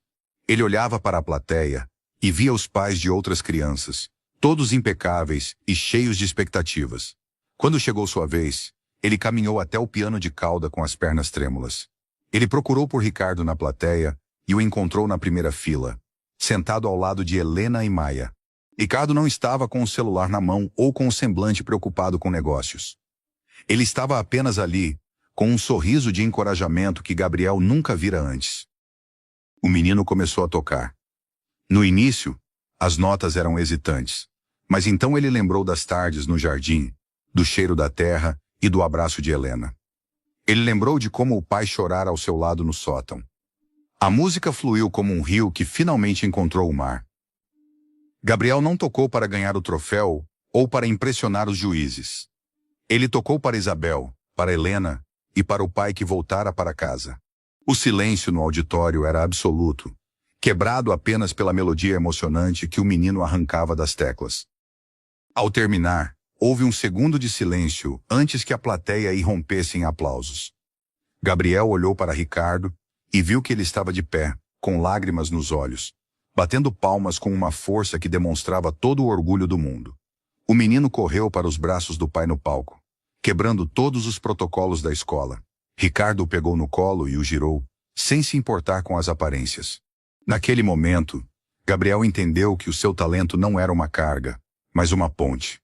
Ele olhava para a plateia e via os pais de outras crianças, todos impecáveis e cheios de expectativas. Quando chegou sua vez, ele caminhou até o piano de cauda com as pernas trêmulas. Ele procurou por Ricardo na plateia e o encontrou na primeira fila, sentado ao lado de Helena e Maia. Ricardo não estava com o celular na mão ou com o semblante preocupado com negócios. Ele estava apenas ali, com um sorriso de encorajamento que Gabriel nunca vira antes. O menino começou a tocar. No início, as notas eram hesitantes, mas então ele lembrou das tardes no jardim, do cheiro da terra e do abraço de Helena. Ele lembrou de como o pai chorara ao seu lado no sótão. A música fluiu como um rio que finalmente encontrou o mar. Gabriel não tocou para ganhar o troféu ou para impressionar os juízes. Ele tocou para Isabel, para Helena e para o pai que voltara para casa. O silêncio no auditório era absoluto, quebrado apenas pela melodia emocionante que o menino arrancava das teclas. Ao terminar, houve um segundo de silêncio antes que a plateia irrompesse em aplausos. Gabriel olhou para Ricardo e viu que ele estava de pé, com lágrimas nos olhos, batendo palmas com uma força que demonstrava todo o orgulho do mundo. O menino correu para os braços do pai no palco, quebrando todos os protocolos da escola. Ricardo o pegou no colo e o girou, sem se importar com as aparências. Naquele momento, Gabriel entendeu que o seu talento não era uma carga, mas uma ponte.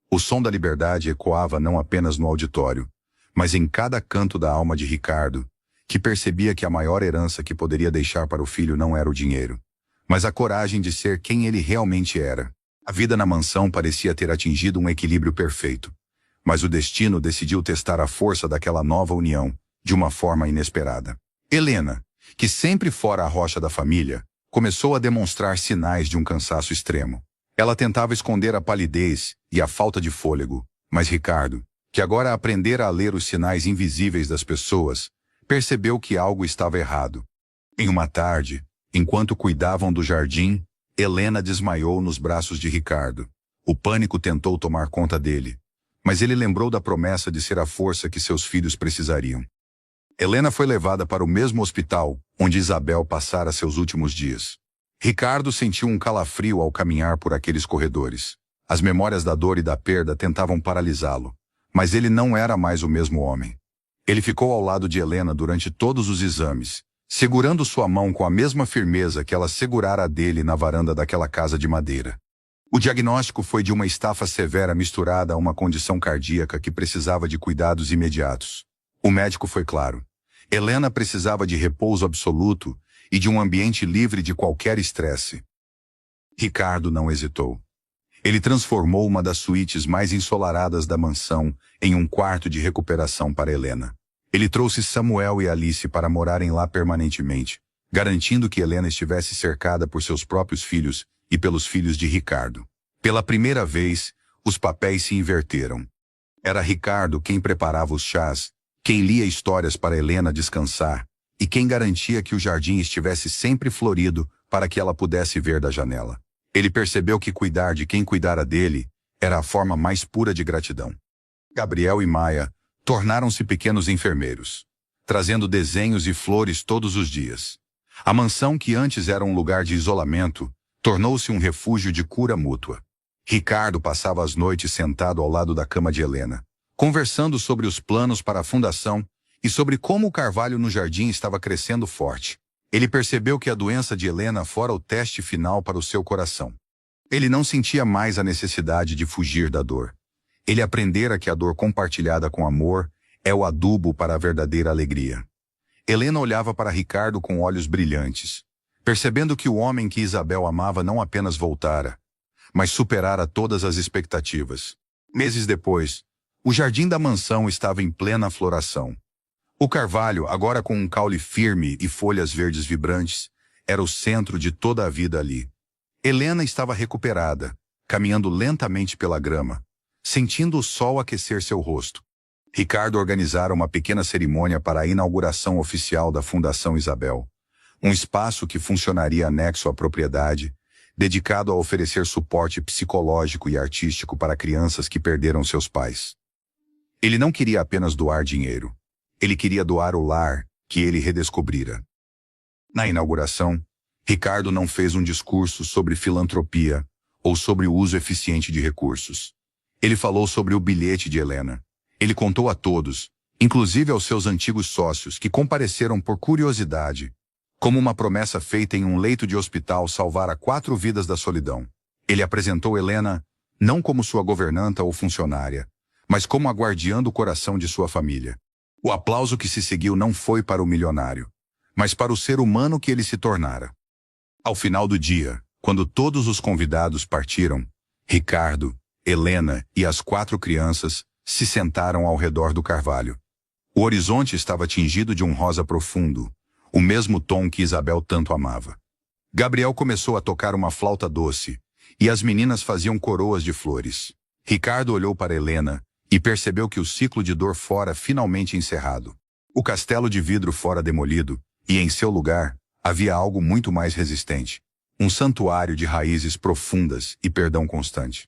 O som da liberdade ecoava não apenas no auditório, mas em cada canto da alma de Ricardo, que percebia que a maior herança que poderia deixar para o filho não era o dinheiro, mas a coragem de ser quem ele realmente era. A vida na mansão parecia ter atingido um equilíbrio perfeito, mas o destino decidiu testar a força daquela nova união, de uma forma inesperada. Helena, que sempre fora a rocha da família, começou a demonstrar sinais de um cansaço extremo. Ela tentava esconder a palidez e a falta de fôlego, mas Ricardo, que agora aprendera a ler os sinais invisíveis das pessoas, percebeu que algo estava errado. Em uma tarde, enquanto cuidavam do jardim, Helena desmaiou nos braços de Ricardo. O pânico tentou tomar conta dele, mas ele lembrou da promessa de ser a força que seus filhos precisariam. Helena foi levada para o mesmo hospital onde Isabel passara seus últimos dias. Ricardo sentiu um calafrio ao caminhar por aqueles corredores. As memórias da dor e da perda tentavam paralisá-lo, mas ele não era mais o mesmo homem. Ele ficou ao lado de Helena durante todos os exames, segurando sua mão com a mesma firmeza que ela segurara a dele na varanda daquela casa de madeira. O diagnóstico foi de uma estafa severa misturada a uma condição cardíaca que precisava de cuidados imediatos. O médico foi claro. Helena precisava de repouso absoluto e de um ambiente livre de qualquer estresse. Ricardo não hesitou. Ele transformou uma das suítes mais ensolaradas da mansão em um quarto de recuperação para Helena. Ele trouxe Samuel e Alice para morarem lá permanentemente, garantindo que Helena estivesse cercada por seus próprios filhos e pelos filhos de Ricardo. Pela primeira vez, os papéis se inverteram. Era Ricardo quem preparava os chás, quem lia histórias para Helena descansar e quem garantia que o jardim estivesse sempre florido para que ela pudesse ver da janela. Ele percebeu que cuidar de quem cuidara dele era a forma mais pura de gratidão. Gabriel e Maia tornaram-se pequenos enfermeiros, trazendo desenhos e flores todos os dias. A mansão, que antes era um lugar de isolamento, tornou-se um refúgio de cura mútua. Ricardo passava as noites sentado ao lado da cama de Helena, conversando sobre os planos para a fundação e sobre como o carvalho no jardim estava crescendo forte. Ele percebeu que a doença de Helena fora o teste final para o seu coração. Ele não sentia mais a necessidade de fugir da dor. Ele aprendera que a dor compartilhada com amor é o adubo para a verdadeira alegria. Helena olhava para Ricardo com olhos brilhantes, percebendo que o homem que Isabel amava não apenas voltara, mas superara todas as expectativas. Meses depois, o jardim da mansão estava em plena floração. O carvalho, agora com um caule firme e folhas verdes vibrantes, era o centro de toda a vida ali. Helena estava recuperada, caminhando lentamente pela grama, sentindo o sol aquecer seu rosto. Ricardo organizara uma pequena cerimônia para a inauguração oficial da Fundação Isabel, um espaço que funcionaria anexo à propriedade, dedicado a oferecer suporte psicológico e artístico para crianças que perderam seus pais. Ele não queria apenas doar dinheiro. Ele queria doar o lar que ele redescobrira. Na inauguração, Ricardo não fez um discurso sobre filantropia ou sobre o uso eficiente de recursos. Ele falou sobre o bilhete de Helena. Ele contou a todos, inclusive aos seus antigos sócios que compareceram por curiosidade, como uma promessa feita em um leito de hospital salvara 4 vidas da solidão. Ele apresentou Helena não como sua governanta ou funcionária, mas como a guardiã do coração de sua família. O aplauso que se seguiu não foi para o milionário, mas para o ser humano que ele se tornara. Ao final do dia, quando todos os convidados partiram, Ricardo, Helena e as 4 crianças se sentaram ao redor do carvalho. O horizonte estava tingido de um rosa profundo, o mesmo tom que Isabel tanto amava. Gabriel começou a tocar uma flauta doce, e as meninas faziam coroas de flores. Ricardo olhou para Helena e percebeu que o ciclo de dor fora finalmente encerrado. O castelo de vidro fora demolido, e em seu lugar, havia algo muito mais resistente. Um santuário de raízes profundas e perdão constante.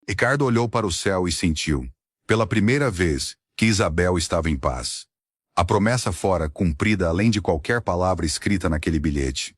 Ricardo olhou para o céu e sentiu, pela primeira vez, que Isabel estava em paz. A promessa fora cumprida além de qualquer palavra escrita naquele bilhete.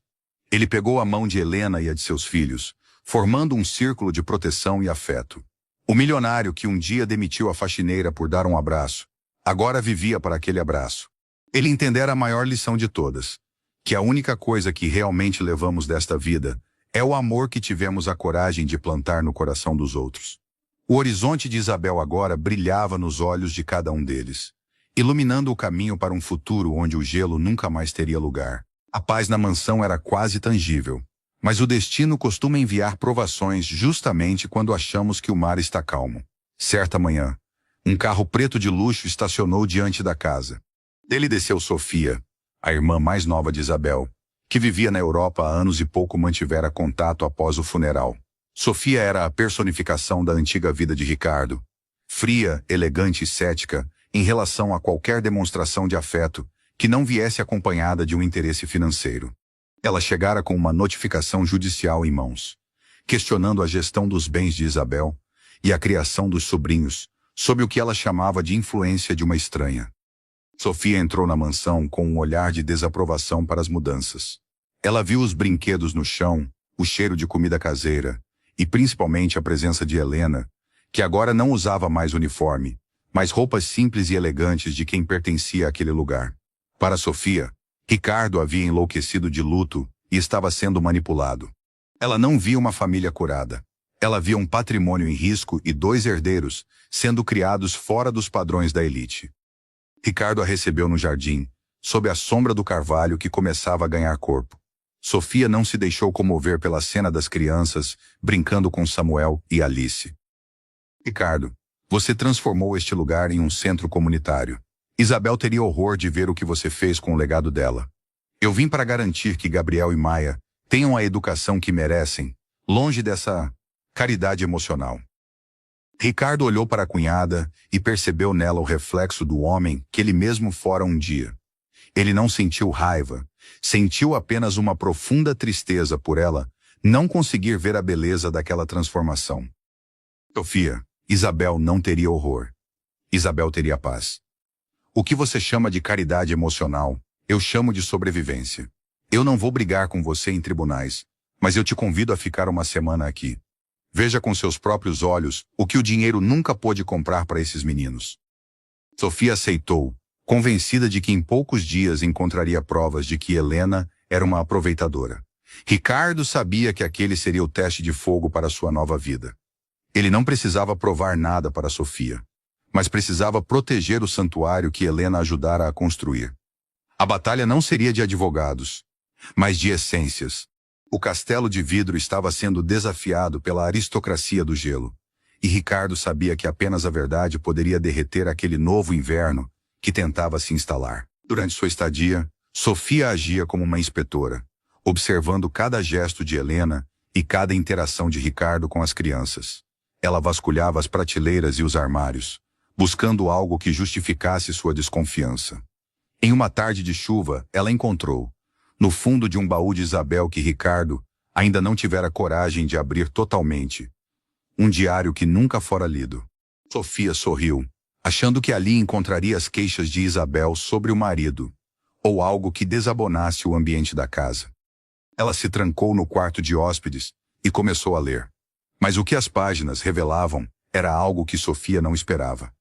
Ele pegou a mão de Helena e a de seus filhos, formando um círculo de proteção e afeto. O milionário que um dia demitiu a faxineira por dar um abraço, agora vivia para aquele abraço. Ele entendera a maior lição de todas, que a única coisa que realmente levamos desta vida é o amor que tivemos a coragem de plantar no coração dos outros. O horizonte de Isabel agora brilhava nos olhos de cada um deles, iluminando o caminho para um futuro onde o gelo nunca mais teria lugar. A paz na mansão era quase tangível, mas o destino costuma enviar provações justamente quando achamos que o mar está calmo. Certa manhã, um carro preto de luxo estacionou diante da casa. Dele desceu Sofia, a irmã mais nova de Isabel, que vivia na Europa há anos e pouco mantivera contato após o funeral. Sofia era a personificação da antiga vida de Ricardo, fria, elegante e cética em relação a qualquer demonstração de afeto que não viesse acompanhada de um interesse financeiro. Ela chegara com uma notificação judicial em mãos, questionando a gestão dos bens de Isabel e a criação dos sobrinhos, sob o que ela chamava de influência de uma estranha. Sofia entrou na mansão com um olhar de desaprovação para as mudanças. Ela viu os brinquedos no chão, o cheiro de comida caseira, e principalmente a presença de Helena, que agora não usava mais uniforme, mas roupas simples e elegantes de quem pertencia àquele lugar. Para Sofia, Ricardo havia enlouquecido de luto e estava sendo manipulado. Ela não via uma família curada. Ela via um patrimônio em risco e 2 herdeiros sendo criados fora dos padrões da elite. Ricardo a recebeu no jardim, sob a sombra do carvalho que começava a ganhar corpo. Sofia não se deixou comover pela cena das crianças brincando com Samuel e Alice. Ricardo, você transformou este lugar em um centro comunitário. Isabel teria horror de ver o que você fez com o legado dela. Eu vim para garantir que Gabriel e Maia tenham a educação que merecem, longe dessa caridade emocional. Ricardo olhou para a cunhada e percebeu nela o reflexo do homem que ele mesmo fora um dia. Ele não sentiu raiva, sentiu apenas uma profunda tristeza por ela não conseguir ver a beleza daquela transformação. Sofia, Isabel não teria horror. Isabel teria paz. O que você chama de caridade emocional, eu chamo de sobrevivência. Eu não vou brigar com você em tribunais, mas eu te convido a ficar uma semana aqui. Veja com seus próprios olhos o que o dinheiro nunca pôde comprar para esses meninos. Sofia aceitou, convencida de que em poucos dias encontraria provas de que Helena era uma aproveitadora. Ricardo sabia que aquele seria o teste de fogo para sua nova vida. Ele não precisava provar nada para Sofia, mas precisava proteger o santuário que Helena ajudara a construir. A batalha não seria de advogados, mas de essências. O castelo de vidro estava sendo desafiado pela aristocracia do gelo, e Ricardo sabia que apenas a verdade poderia derreter aquele novo inverno que tentava se instalar. Durante sua estadia, Sofia agia como uma inspetora, observando cada gesto de Helena e cada interação de Ricardo com as crianças. Ela vasculhava as prateleiras e os armários, buscando algo que justificasse sua desconfiança. Em uma tarde de chuva, ela encontrou, no fundo de um baú de Isabel que Ricardo ainda não tivera coragem de abrir totalmente, um diário que nunca fora lido. Sofia sorriu, achando que ali encontraria as queixas de Isabel sobre o marido, ou algo que desabonasse o ambiente da casa. Ela se trancou no quarto de hóspedes e começou a ler. Mas o que as páginas revelavam era algo que Sofia não esperava.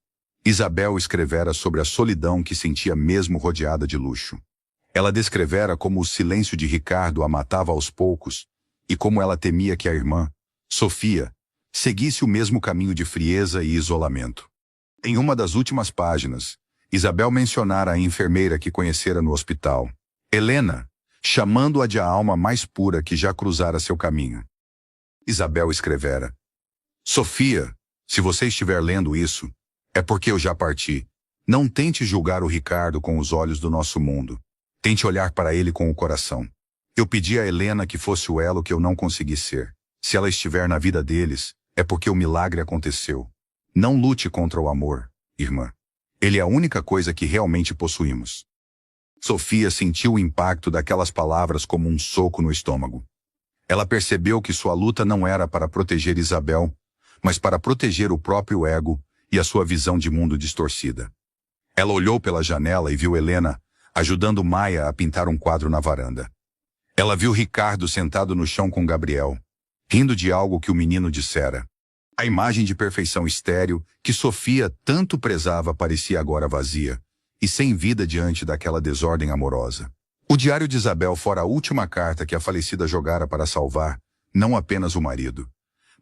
Isabel escrevera sobre a solidão que sentia mesmo rodeada de luxo. Ela descrevera como o silêncio de Ricardo a matava aos poucos e como ela temia que a irmã, Sofia, seguisse o mesmo caminho de frieza e isolamento. Em uma das últimas páginas, Isabel mencionara a enfermeira que conhecera no hospital, Helena, chamando-a de a alma mais pura que já cruzara seu caminho. Isabel escrevera: Sofia, se você estiver lendo isso, é porque eu já parti. Não tente julgar o Ricardo com os olhos do nosso mundo. Tente olhar para ele com o coração. Eu pedi a Helena que fosse o elo que eu não consegui ser. Se ela estiver na vida deles, é porque o milagre aconteceu. Não lute contra o amor, irmã. Ele é a única coisa que realmente possuímos. Sofia sentiu o impacto daquelas palavras como um soco no estômago. Ela percebeu que sua luta não era para proteger Isabel, mas para proteger o próprio ego e a sua visão de mundo distorcida. Ela olhou pela janela e viu Helena ajudando Maia a pintar um quadro na varanda. Ela viu Ricardo sentado no chão com Gabriel, rindo de algo que o menino dissera. A imagem de perfeição estéril que Sofia tanto prezava parecia agora vazia e sem vida diante daquela desordem amorosa. O diário de Isabel fora a última carta que a falecida jogara para salvar não apenas o marido,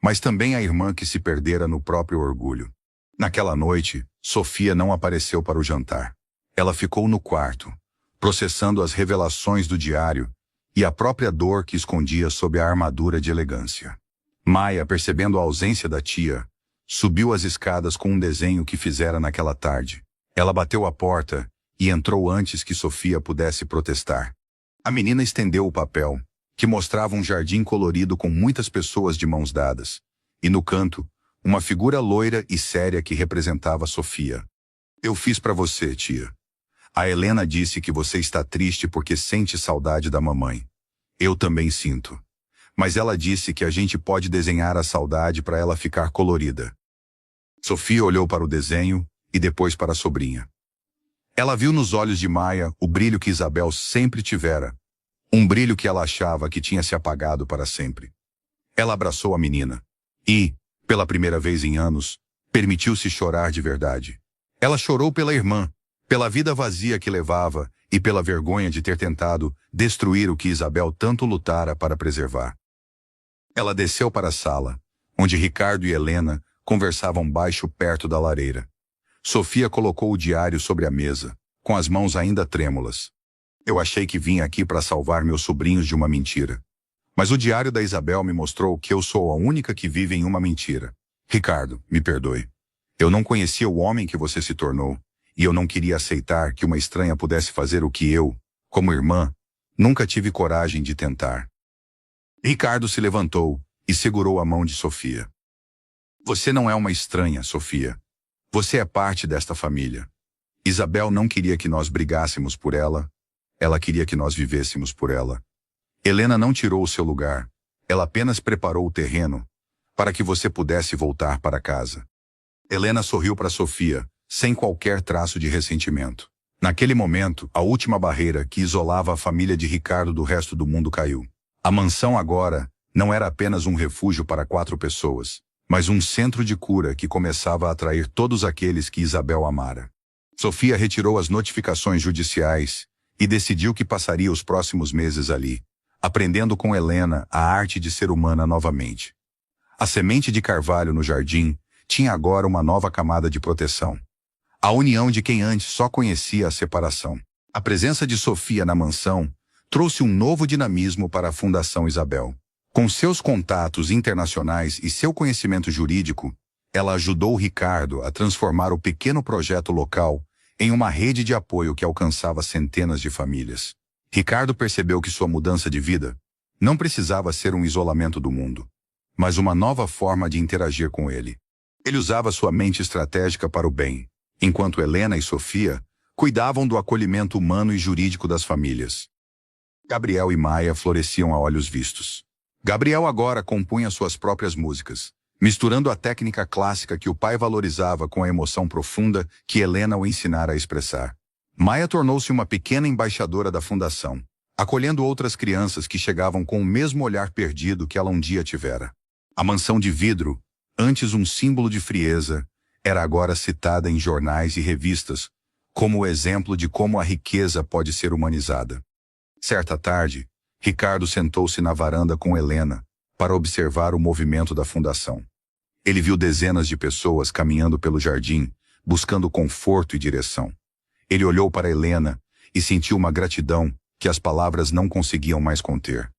mas também a irmã que se perdera no próprio orgulho. Naquela noite, Sofia não apareceu para o jantar. Ela ficou no quarto, processando as revelações do diário e a própria dor que escondia sob a armadura de elegância. Maia, percebendo a ausência da tia, subiu as escadas com um desenho que fizera naquela tarde. Ela bateu a porta e entrou antes que Sofia pudesse protestar. A menina estendeu o papel, que mostrava um jardim colorido com muitas pessoas de mãos dadas, e no canto, uma figura loira e séria que representava Sofia. Eu fiz para você, tia. A Helena disse que você está triste porque sente saudade da mamãe. Eu também sinto. Mas ela disse que a gente pode desenhar a saudade para ela ficar colorida. Sofia olhou para o desenho e depois para a sobrinha. Ela viu nos olhos de Maia o brilho que Isabel sempre tivera. um brilho que ela achava que tinha se apagado para sempre. Ela abraçou a menina e, pela primeira vez em anos, permitiu-se chorar de verdade. Ela chorou pela irmã, pela vida vazia que levava e pela vergonha de ter tentado destruir o que Isabel tanto lutara para preservar. Ela desceu para a sala, onde Ricardo e Helena conversavam baixo perto da lareira. Sofia colocou o diário sobre a mesa, com as mãos ainda trêmulas. Eu achei que vinha aqui para salvar meus sobrinhos de uma mentira. Mas o diário da Isabel me mostrou que eu sou a única que vive em uma mentira. Ricardo, me perdoe. Eu não conhecia o homem que você se tornou, e eu não queria aceitar que uma estranha pudesse fazer o que eu, como irmã, nunca tive coragem de tentar. Ricardo se levantou e segurou a mão de Sofia. Você não é uma estranha, Sofia. Você é parte desta família. Isabel não queria que nós brigássemos por ela. Ela queria que nós vivêssemos por ela. Helena não tirou o seu lugar. Ela apenas preparou o terreno para que você pudesse voltar para casa. Helena sorriu para Sofia, sem qualquer traço de ressentimento. Naquele momento, a última barreira que isolava a família de Ricardo do resto do mundo caiu. A mansão agora não era apenas um refúgio para 4 pessoas, mas um centro de cura que começava a atrair todos aqueles que Isabel amara. Sofia retirou as notificações judiciais e decidiu que passaria os próximos meses ali, aprendendo com Helena a arte de ser humana novamente. A semente de carvalho no jardim tinha agora uma nova camada de proteção. A união de quem antes só conhecia a separação. A presença de Sofia na mansão trouxe um novo dinamismo para a Fundação Isabel. Com seus contatos internacionais e seu conhecimento jurídico, ela ajudou Ricardo a transformar o pequeno projeto local em uma rede de apoio que alcançava centenas de famílias. Ricardo percebeu que sua mudança de vida não precisava ser um isolamento do mundo, mas uma nova forma de interagir com ele. Ele usava sua mente estratégica para o bem, enquanto Helena e Sofia cuidavam do acolhimento humano e jurídico das famílias. Gabriel e Maia floresciam a olhos vistos. Gabriel agora compunha suas próprias músicas, misturando a técnica clássica que o pai valorizava com a emoção profunda que Helena o ensinara a expressar. Maia tornou-se uma pequena embaixadora da fundação, acolhendo outras crianças que chegavam com o mesmo olhar perdido que ela um dia tivera. A mansão de vidro, antes um símbolo de frieza, era agora citada em jornais e revistas como o exemplo de como a riqueza pode ser humanizada. Certa tarde, Ricardo sentou-se na varanda com Helena para observar o movimento da fundação. Ele viu dezenas de pessoas caminhando pelo jardim, buscando conforto e direção. Ele olhou para Helena e sentiu uma gratidão que as palavras não conseguiam mais conter.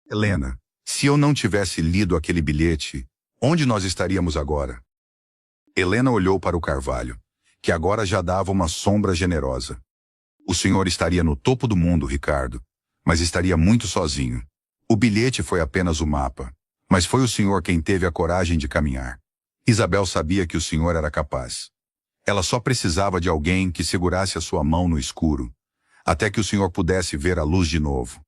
Helena, se eu não tivesse lido aquele bilhete, onde nós estaríamos agora? Helena olhou para o carvalho, que agora já dava uma sombra generosa. O senhor estaria no topo do mundo, Ricardo, mas estaria muito sozinho. O bilhete foi apenas o mapa, mas foi o senhor quem teve a coragem de caminhar. Isabel sabia que o senhor era capaz. Ela só precisava de alguém que segurasse a sua mão no escuro, até que o senhor pudesse ver a luz de novo.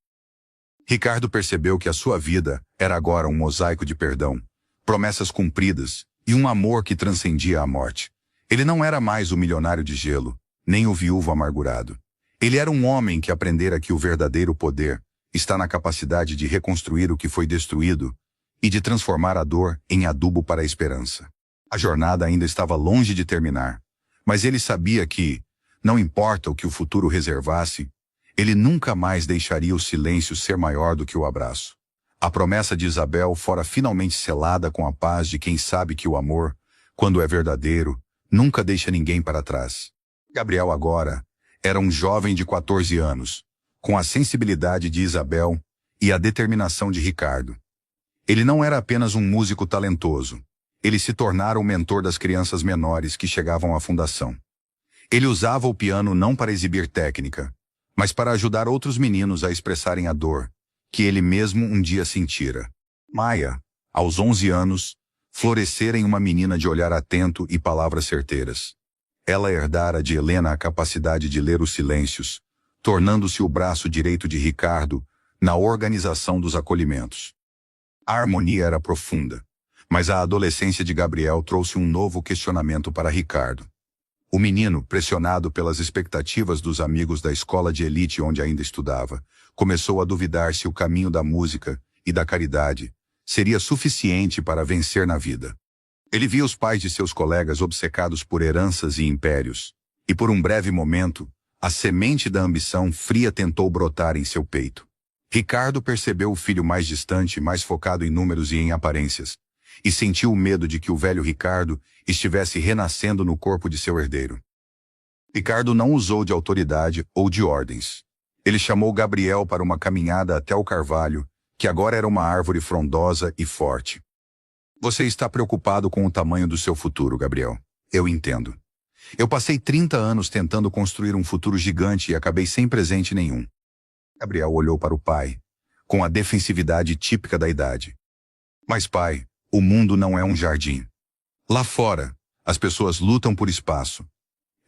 Ricardo percebeu que a sua vida era agora um mosaico de perdão, promessas cumpridas e um amor que transcendia a morte. Ele não era mais o milionário de gelo, nem o viúvo amargurado. Ele era um homem que aprendera que o verdadeiro poder está na capacidade de reconstruir o que foi destruído e de transformar a dor em adubo para a esperança. A jornada ainda estava longe de terminar, mas ele sabia que, não importa o que o futuro reservasse, ele nunca mais deixaria o silêncio ser maior do que o abraço. A promessa de Isabel fora finalmente selada com a paz de quem sabe que o amor, quando é verdadeiro, nunca deixa ninguém para trás. Gabriel agora era um jovem de 14 anos, com a sensibilidade de Isabel e a determinação de Ricardo. Ele não era apenas um músico talentoso. Ele se tornara o mentor das crianças menores que chegavam à fundação. Ele usava o piano não para exibir técnica, mas para ajudar outros meninos a expressarem a dor que ele mesmo um dia sentira. Maia, aos 11 anos, florescera em uma menina de olhar atento e palavras certeiras. Ela herdara de Helena a capacidade de ler os silêncios, tornando-se o braço direito de Ricardo na organização dos acolhimentos. A harmonia era profunda, mas a adolescência de Gabriel trouxe um novo questionamento para Ricardo. O menino, pressionado pelas expectativas dos amigos da escola de elite onde ainda estudava, começou a duvidar se o caminho da música e da caridade seria suficiente para vencer na vida. Ele via os pais de seus colegas obcecados por heranças e impérios, e por um breve momento, a semente da ambição fria tentou brotar em seu peito. Ricardo percebeu o filho mais distante, mais focado em números e em aparências, e sentiu o medo de que o velho Ricardo estivesse renascendo no corpo de seu herdeiro. Ricardo não usou de autoridade ou de ordens. Ele chamou Gabriel para uma caminhada até o carvalho, que agora era uma árvore frondosa e forte. Você está preocupado com o tamanho do seu futuro, Gabriel. Eu entendo. Eu passei 30 anos tentando construir um futuro gigante e acabei sem presente nenhum. Gabriel olhou para o pai, com a defensividade típica da idade. Mas pai, o mundo não é um jardim. Lá fora, as pessoas lutam por espaço.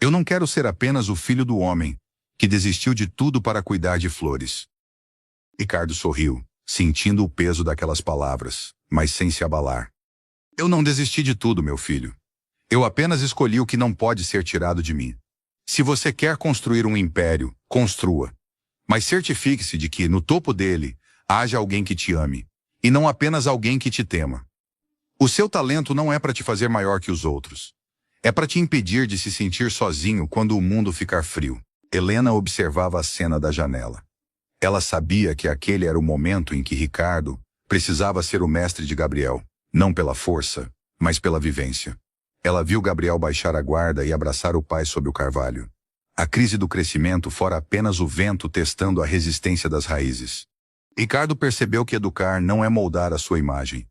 Eu não quero ser apenas o filho do homem, que desistiu de tudo para cuidar de flores. Ricardo sorriu, sentindo o peso daquelas palavras, mas sem se abalar. Eu não desisti de tudo, meu filho. Eu apenas escolhi o que não pode ser tirado de mim. Se você quer construir um império, construa. Mas certifique-se de que, no topo dele, haja alguém que te ame, e não apenas alguém que te tema. O seu talento não é para te fazer maior que os outros. É para te impedir de se sentir sozinho quando o mundo ficar frio. Helena observava a cena da janela. Ela sabia que aquele era o momento em que Ricardo precisava ser o mestre de Gabriel, não pela força, mas pela vivência. Ela viu Gabriel baixar a guarda e abraçar o pai sob o carvalho. A crise do crescimento fora apenas o vento testando a resistência das raízes. Ricardo percebeu que educar não é moldar a sua imagem,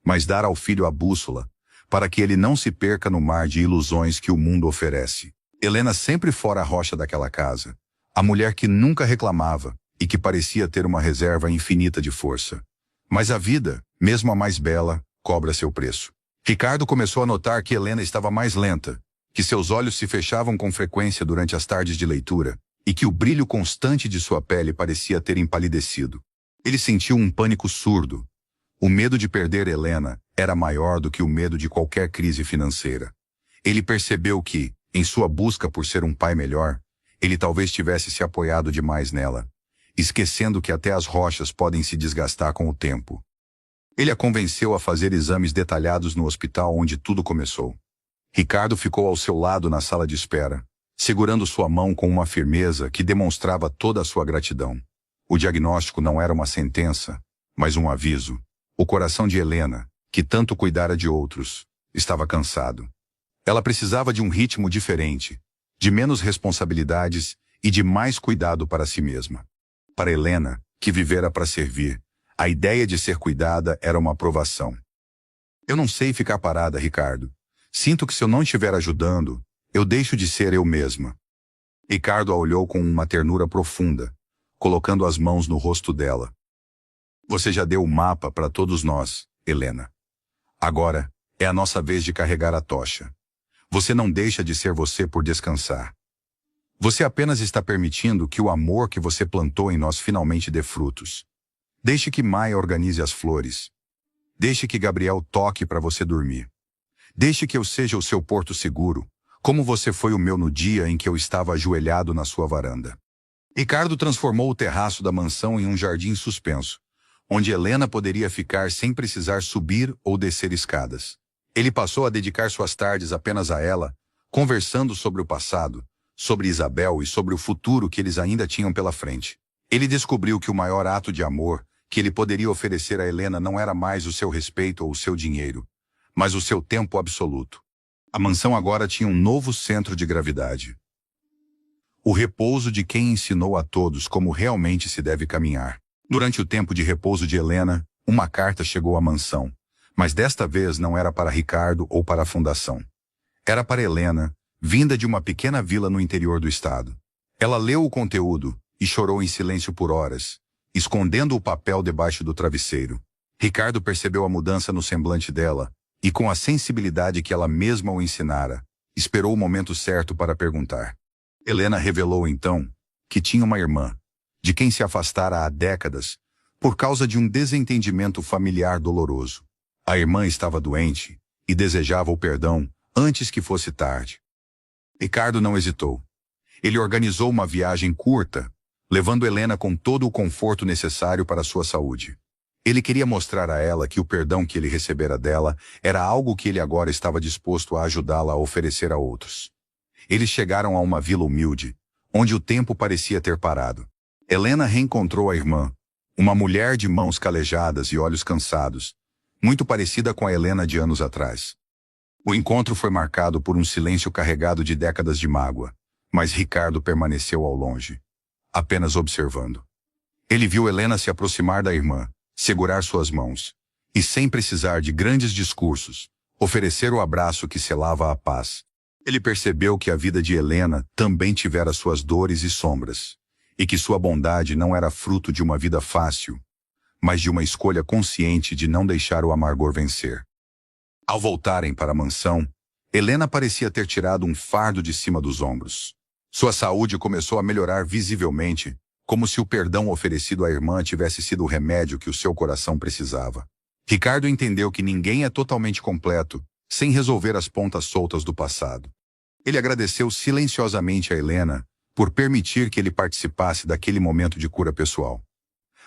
mas dar ao filho a bússola, para que ele não se perca no mar de ilusões que o mundo oferece. Helena sempre fora a rocha daquela casa, a mulher que nunca reclamava e que parecia ter uma reserva infinita de força. Mas a vida, mesmo a mais bela, cobra seu preço. Ricardo começou a notar que Helena estava mais lenta, que seus olhos se fechavam com frequência durante as tardes de leitura, e que o brilho constante de sua pele parecia ter empalidecido. Ele sentiu um pânico surdo. O medo de perder Helena era maior do que o medo de qualquer crise financeira. Ele percebeu que, em sua busca por ser um pai melhor, ele talvez tivesse se apoiado demais nela, esquecendo que até as rochas podem se desgastar com o tempo. Ele a convenceu a fazer exames detalhados no hospital onde tudo começou. Ricardo ficou ao seu lado na sala de espera, segurando sua mão com uma firmeza que demonstrava toda a sua gratidão. O diagnóstico não era uma sentença, mas um aviso. O coração de Helena, que tanto cuidara de outros, estava cansado. Ela precisava de um ritmo diferente, de menos responsabilidades e de mais cuidado para si mesma. Para Helena, que vivera para servir, a ideia de ser cuidada era uma aprovação. Eu não sei ficar parada, Ricardo. Sinto que se eu não estiver ajudando, eu deixo de ser eu mesma. Ricardo a olhou com uma ternura profunda, colocando as mãos no rosto dela. Você já deu o mapa para todos nós, Helena. Agora é a nossa vez de carregar a tocha. Você não deixa de ser você por descansar. Você apenas está permitindo que o amor que você plantou em nós finalmente dê frutos. Deixe que Maia organize as flores. Deixe que Gabriel toque para você dormir. Deixe que eu seja o seu porto seguro, como você foi o meu no dia em que eu estava ajoelhado na sua varanda. Ricardo transformou o terraço da mansão em um jardim suspenso, onde Helena poderia ficar sem precisar subir ou descer escadas. Ele passou a dedicar suas tardes apenas a ela, conversando sobre o passado, sobre Isabel e sobre o futuro que eles ainda tinham pela frente. Ele descobriu que o maior ato de amor que ele poderia oferecer a Helena não era mais o seu respeito ou o seu dinheiro, mas o seu tempo absoluto. A mansão agora tinha um novo centro de gravidade. O repouso de quem ensinou a todos como realmente se deve caminhar. Durante o tempo de repouso de Helena, uma carta chegou à mansão, mas desta vez não era para Ricardo ou para a fundação. Era para Helena, vinda de uma pequena vila no interior do estado. Ela leu o conteúdo e chorou em silêncio por horas, escondendo o papel debaixo do travesseiro. Ricardo percebeu a mudança no semblante dela e, com a sensibilidade que ela mesma o ensinara, esperou o momento certo para perguntar. Helena revelou então que tinha uma irmã, de quem se afastara há décadas, por causa de um desentendimento familiar doloroso. A irmã estava doente e desejava o perdão antes que fosse tarde. Ricardo não hesitou. Ele organizou uma viagem curta, levando Helena com todo o conforto necessário para sua saúde. Ele queria mostrar a ela que o perdão que ele recebera dela era algo que ele agora estava disposto a ajudá-la a oferecer a outros. Eles chegaram a uma vila humilde, onde o tempo parecia ter parado. Helena reencontrou a irmã, uma mulher de mãos calejadas e olhos cansados, muito parecida com a Helena de anos atrás. O encontro foi marcado por um silêncio carregado de décadas de mágoa, mas Ricardo permaneceu ao longe, apenas observando. Ele viu Helena se aproximar da irmã, segurar suas mãos, e sem precisar de grandes discursos, oferecer o abraço que selava a paz. Ele percebeu que a vida de Helena também tivera suas dores e sombras, e que sua bondade não era fruto de uma vida fácil, mas de uma escolha consciente de não deixar o amargor vencer. Ao voltarem para a mansão, Helena parecia ter tirado um fardo de cima dos ombros. Sua saúde começou a melhorar visivelmente, como se o perdão oferecido à irmã tivesse sido o remédio que o seu coração precisava. Ricardo entendeu que ninguém é totalmente completo sem resolver as pontas soltas do passado. Ele agradeceu silenciosamente a Helena por permitir que ele participasse daquele momento de cura pessoal.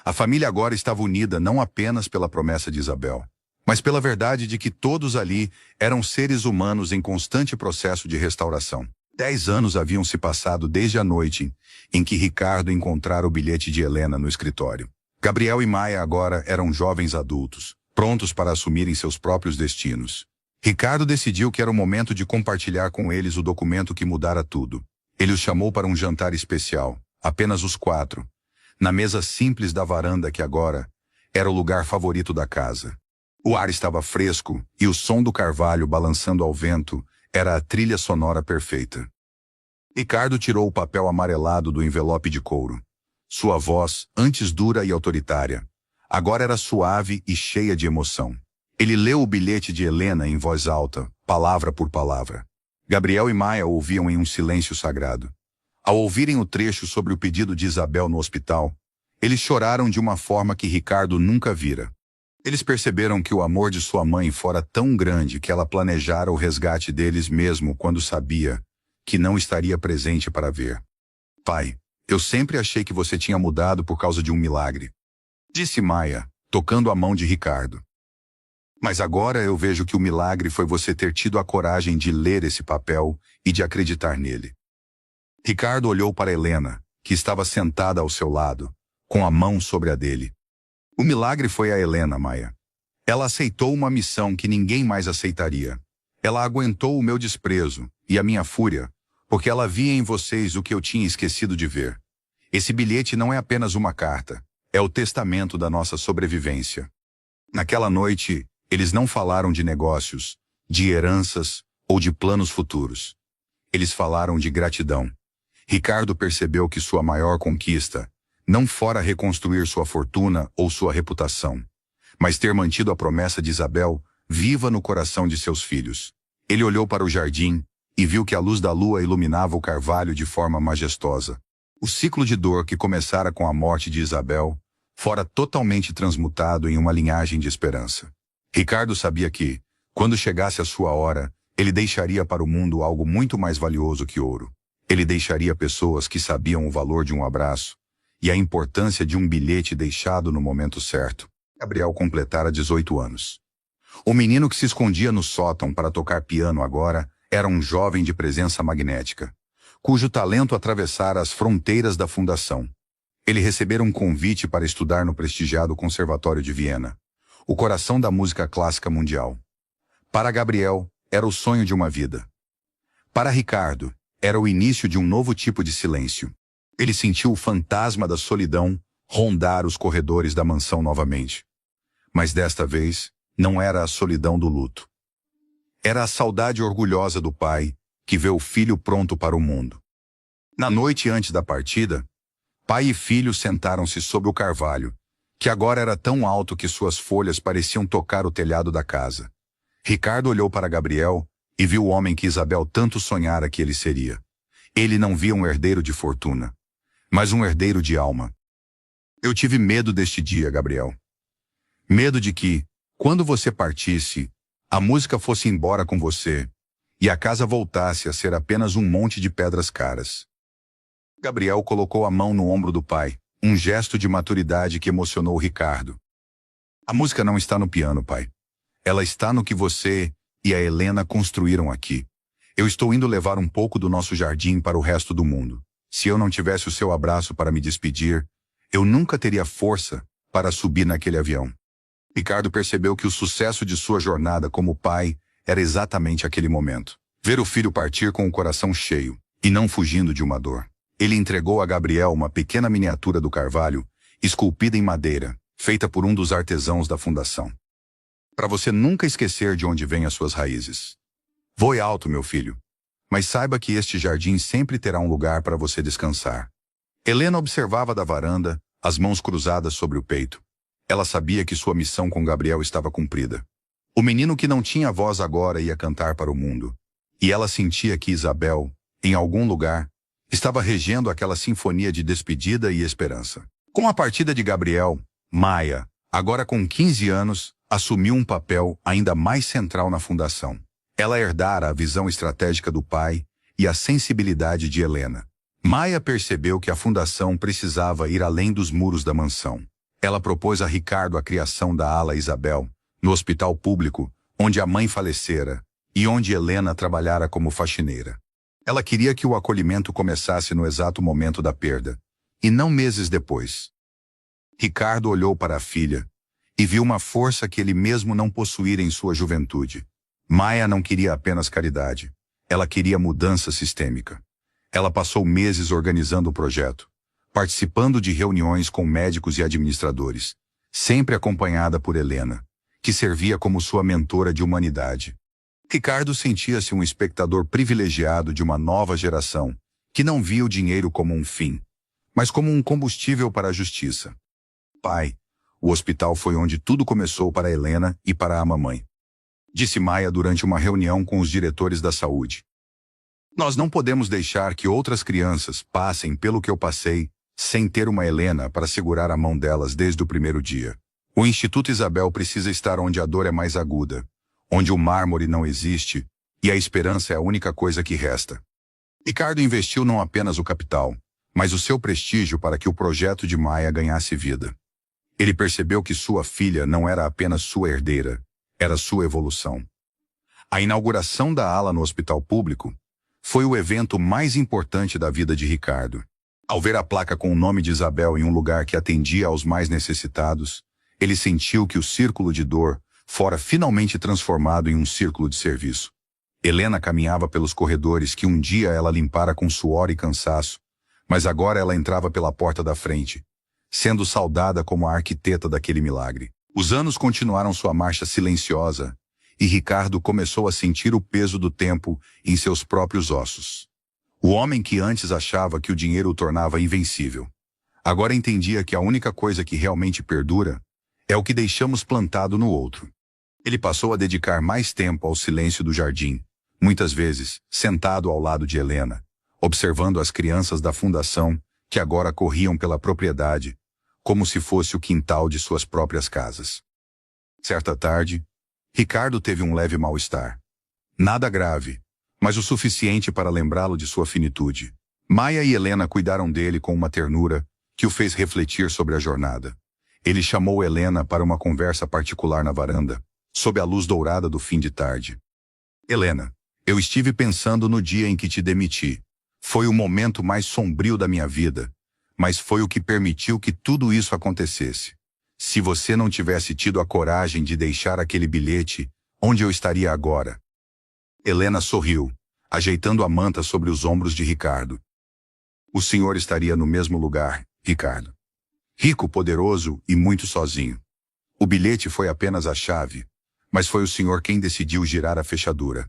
A família agora estava unida não apenas pela promessa de Isabel, mas pela verdade de que todos ali eram seres humanos em constante processo de restauração. 10 anos haviam se passado desde a noite em que Ricardo encontrara o bilhete de Helena no escritório. Gabriel e Maia agora eram jovens adultos, prontos para assumirem seus próprios destinos. Ricardo decidiu que era o momento de compartilhar com eles o documento que mudara tudo. Ele os chamou para um jantar especial, apenas os 4, na mesa simples da varanda que agora era o lugar favorito da casa. O ar estava fresco e o som do carvalho balançando ao vento era a trilha sonora perfeita. Ricardo tirou o papel amarelado do envelope de couro. Sua voz, antes dura e autoritária, agora era suave e cheia de emoção. Ele leu o bilhete de Helena em voz alta, palavra por palavra. Gabriel e Maia ouviam em um silêncio sagrado. Ao ouvirem o trecho sobre o pedido de Isabel no hospital, eles choraram de uma forma que Ricardo nunca vira. Eles perceberam que o amor de sua mãe fora tão grande que ela planejara o resgate deles mesmo quando sabia que não estaria presente para ver. Pai, eu sempre achei que você tinha mudado por causa de um milagre, disse Maia, tocando a mão de Ricardo. Mas agora eu vejo que o milagre foi você ter tido a coragem de ler esse papel e de acreditar nele. Ricardo olhou para Helena, que estava sentada ao seu lado, com a mão sobre a dele. O milagre foi a Helena, Maia. Ela aceitou uma missão que ninguém mais aceitaria. Ela aguentou o meu desprezo e a minha fúria, porque ela via em vocês o que eu tinha esquecido de ver. Esse bilhete não é apenas uma carta, é o testamento da nossa sobrevivência. Naquela noite, eles não falaram de negócios, de heranças ou de planos futuros. Eles falaram de gratidão. Ricardo percebeu que sua maior conquista não fora reconstruir sua fortuna ou sua reputação, mas ter mantido a promessa de Isabel viva no coração de seus filhos. Ele olhou para o jardim e viu que a luz da lua iluminava o carvalho de forma majestosa. O ciclo de dor que começara com a morte de Isabel fora totalmente transmutado em uma linhagem de esperança. Ricardo sabia que, quando chegasse a sua hora, ele deixaria para o mundo algo muito mais valioso que ouro. Ele deixaria pessoas que sabiam o valor de um abraço e a importância de um bilhete deixado no momento certo. Gabriel completara 18 anos. O menino que se escondia no sótão para tocar piano agora era um jovem de presença magnética, cujo talento atravessara as fronteiras da fundação. Ele recebera um convite para estudar no prestigiado Conservatório de Viena, o coração da música clássica mundial. Para Gabriel, era o sonho de uma vida. Para Ricardo, era o início de um novo tipo de silêncio. Ele sentiu o fantasma da solidão rondar os corredores da mansão novamente. Mas desta vez, não era a solidão do luto. Era a saudade orgulhosa do pai, que vê o filho pronto para o mundo. Na noite antes da partida, pai e filho sentaram-se sob o carvalho, que agora era tão alto que suas folhas pareciam tocar o telhado da casa. Ricardo olhou para Gabriel e viu o homem que Isabel tanto sonhara que ele seria. Ele não via um herdeiro de fortuna, mas um herdeiro de alma. Eu tive medo deste dia, Gabriel. Medo de que, quando você partisse, a música fosse embora com você, e a casa voltasse a ser apenas um monte de pedras caras. Gabriel colocou a mão no ombro do pai, um gesto de maturidade que emocionou Ricardo. A música não está no piano, pai. Ela está no que você e a Helena construíram aqui. Eu estou indo levar um pouco do nosso jardim para o resto do mundo. Se eu não tivesse o seu abraço para me despedir, eu nunca teria força para subir naquele avião. Ricardo percebeu que o sucesso de sua jornada como pai era exatamente aquele momento. Ver o filho partir com o coração cheio e não fugindo de uma dor. Ele entregou a Gabriel uma pequena miniatura do carvalho, esculpida em madeira, feita por um dos artesãos da fundação. Para você nunca esquecer de onde vêm as suas raízes. Voe alto, meu filho, mas saiba que este jardim sempre terá um lugar para você descansar. Helena observava da varanda, as mãos cruzadas sobre o peito. Ela sabia que sua missão com Gabriel estava cumprida. O menino que não tinha voz agora ia cantar para o mundo. E ela sentia que Isabel, em algum lugar, estava regendo aquela sinfonia de despedida e esperança. Com a partida de Gabriel, Maia, agora com 15 anos, assumiu um papel ainda mais central na fundação. Ela herdara a visão estratégica do pai e a sensibilidade de Helena. Maia percebeu que a fundação precisava ir além dos muros da mansão. Ela propôs a Ricardo a criação da ala Isabel, no hospital público, onde a mãe falecera e onde Helena trabalhara como faxineira. Ela queria que o acolhimento começasse no exato momento da perda, e não meses depois. Ricardo olhou para a filha e viu uma força que ele mesmo não possuíra em sua juventude. Maia não queria apenas caridade, ela queria mudança sistêmica. Ela passou meses organizando o projeto, participando de reuniões com médicos e administradores, sempre acompanhada por Helena, que servia como sua mentora de humanidade. Ricardo sentia-se um espectador privilegiado de uma nova geração, que não via o dinheiro como um fim, mas como um combustível para a justiça. Pai, o hospital foi onde tudo começou para Helena e para a mamãe, disse Maia durante uma reunião com os diretores da saúde. Nós não podemos deixar que outras crianças passem pelo que eu passei, sem ter uma Helena para segurar a mão delas desde o primeiro dia. O Instituto Isabel precisa estar onde a dor é mais aguda, onde o mármore não existe e a esperança é a única coisa que resta. Ricardo investiu não apenas o capital, mas o seu prestígio para que o projeto de Maia ganhasse vida. Ele percebeu que sua filha não era apenas sua herdeira, era sua evolução. A inauguração da ala no hospital público foi o evento mais importante da vida de Ricardo. Ao ver a placa com o nome de Isabel em um lugar que atendia aos mais necessitados, ele sentiu que o círculo de dor fora finalmente transformado em um círculo de serviço. Helena caminhava pelos corredores que um dia ela limpara com suor e cansaço, mas agora ela entrava pela porta da frente, sendo saudada como a arquiteta daquele milagre. Os anos continuaram sua marcha silenciosa, e Ricardo começou a sentir o peso do tempo em seus próprios ossos. O homem que antes achava que o dinheiro o tornava invencível, agora entendia que a única coisa que realmente perdura é o que deixamos plantado no outro. Ele passou a dedicar mais tempo ao silêncio do jardim, muitas vezes sentado ao lado de Helena, observando as crianças da fundação que agora corriam pela propriedade, como se fosse o quintal de suas próprias casas. Certa tarde, Ricardo teve um leve mal-estar. Nada grave, mas o suficiente para lembrá-lo de sua finitude. Maia e Helena cuidaram dele com uma ternura que o fez refletir sobre a jornada. Ele chamou Helena para uma conversa particular na varanda, sob a luz dourada do fim de tarde. Helena, eu estive pensando no dia em que te demiti. Foi o momento mais sombrio da minha vida, mas foi o que permitiu que tudo isso acontecesse. Se você não tivesse tido a coragem de deixar aquele bilhete, onde eu estaria agora? Helena sorriu, ajeitando a manta sobre os ombros de Ricardo. O senhor estaria no mesmo lugar, Ricardo. Rico, poderoso e muito sozinho. O bilhete foi apenas a chave, mas foi o senhor quem decidiu girar a fechadura.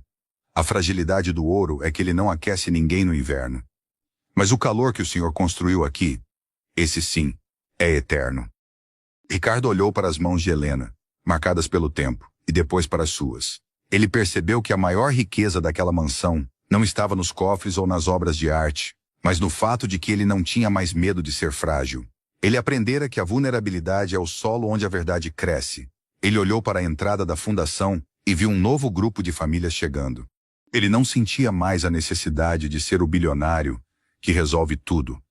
A fragilidade do ouro é que ele não aquece ninguém no inverno. Mas o calor que o senhor construiu aqui, esse sim, é eterno. Ricardo olhou para as mãos de Helena, marcadas pelo tempo, e depois para as suas. Ele percebeu que a maior riqueza daquela mansão não estava nos cofres ou nas obras de arte, mas no fato de que ele não tinha mais medo de ser frágil. Ele aprendera que a vulnerabilidade é o solo onde a verdade cresce. Ele olhou para a entrada da fundação e viu um novo grupo de famílias chegando. Ele não sentia mais a necessidade de ser o bilionário que resolve tudo.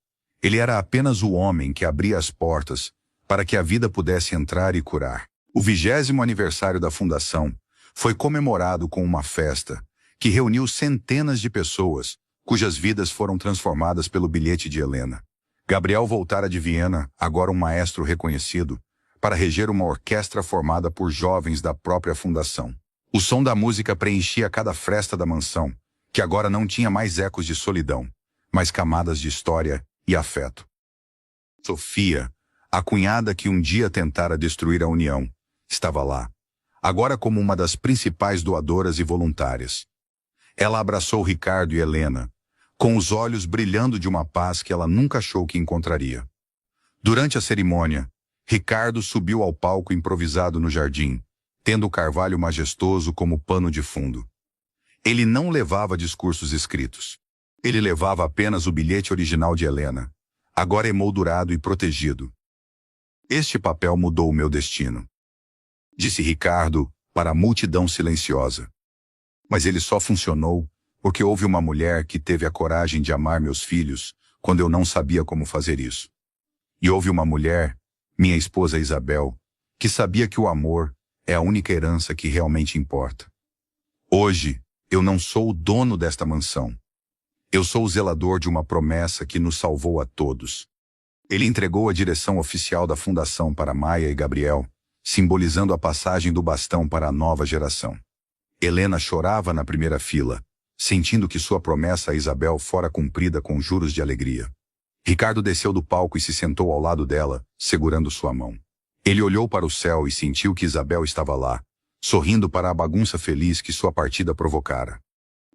Ele era apenas o homem que abria as portas para que a vida pudesse entrar e curar. O 20º aniversário da fundação foi comemorado com uma festa que reuniu centenas de pessoas cujas vidas foram transformadas pelo bilhete de Helena. Gabriel voltara de Viena, agora um maestro reconhecido, para reger uma orquestra formada por jovens da própria fundação. O som da música preenchia cada fresta da mansão, que agora não tinha mais ecos de solidão, mas camadas de história e afeto. Sofia, a cunhada que um dia tentara destruir a união, estava lá, agora como uma das principais doadoras e voluntárias. Ela abraçou Ricardo e Helena, com os olhos brilhando de uma paz que ela nunca achou que encontraria. Durante a cerimônia, Ricardo subiu ao palco improvisado no jardim, tendo o carvalho majestoso como pano de fundo. Ele não levava discursos escritos. Ele levava apenas o bilhete original de Helena, agora emoldurado e protegido. Este papel mudou o meu destino, disse Ricardo para a multidão silenciosa. Mas ele só funcionou porque houve uma mulher que teve a coragem de amar meus filhos quando eu não sabia como fazer isso. E houve uma mulher, minha esposa Isabel, que sabia que o amor é a única herança que realmente importa. Hoje, eu não sou o dono desta mansão. Eu sou o zelador de uma promessa que nos salvou a todos. Ele entregou a direção oficial da fundação para Maia e Gabriel, simbolizando a passagem do bastão para a nova geração. Helena chorava na primeira fila, sentindo que sua promessa a Isabel fora cumprida com juros de alegria. Ricardo desceu do palco e se sentou ao lado dela, segurando sua mão. Ele olhou para o céu e sentiu que Isabel estava lá, sorrindo para a bagunça feliz que sua partida provocara.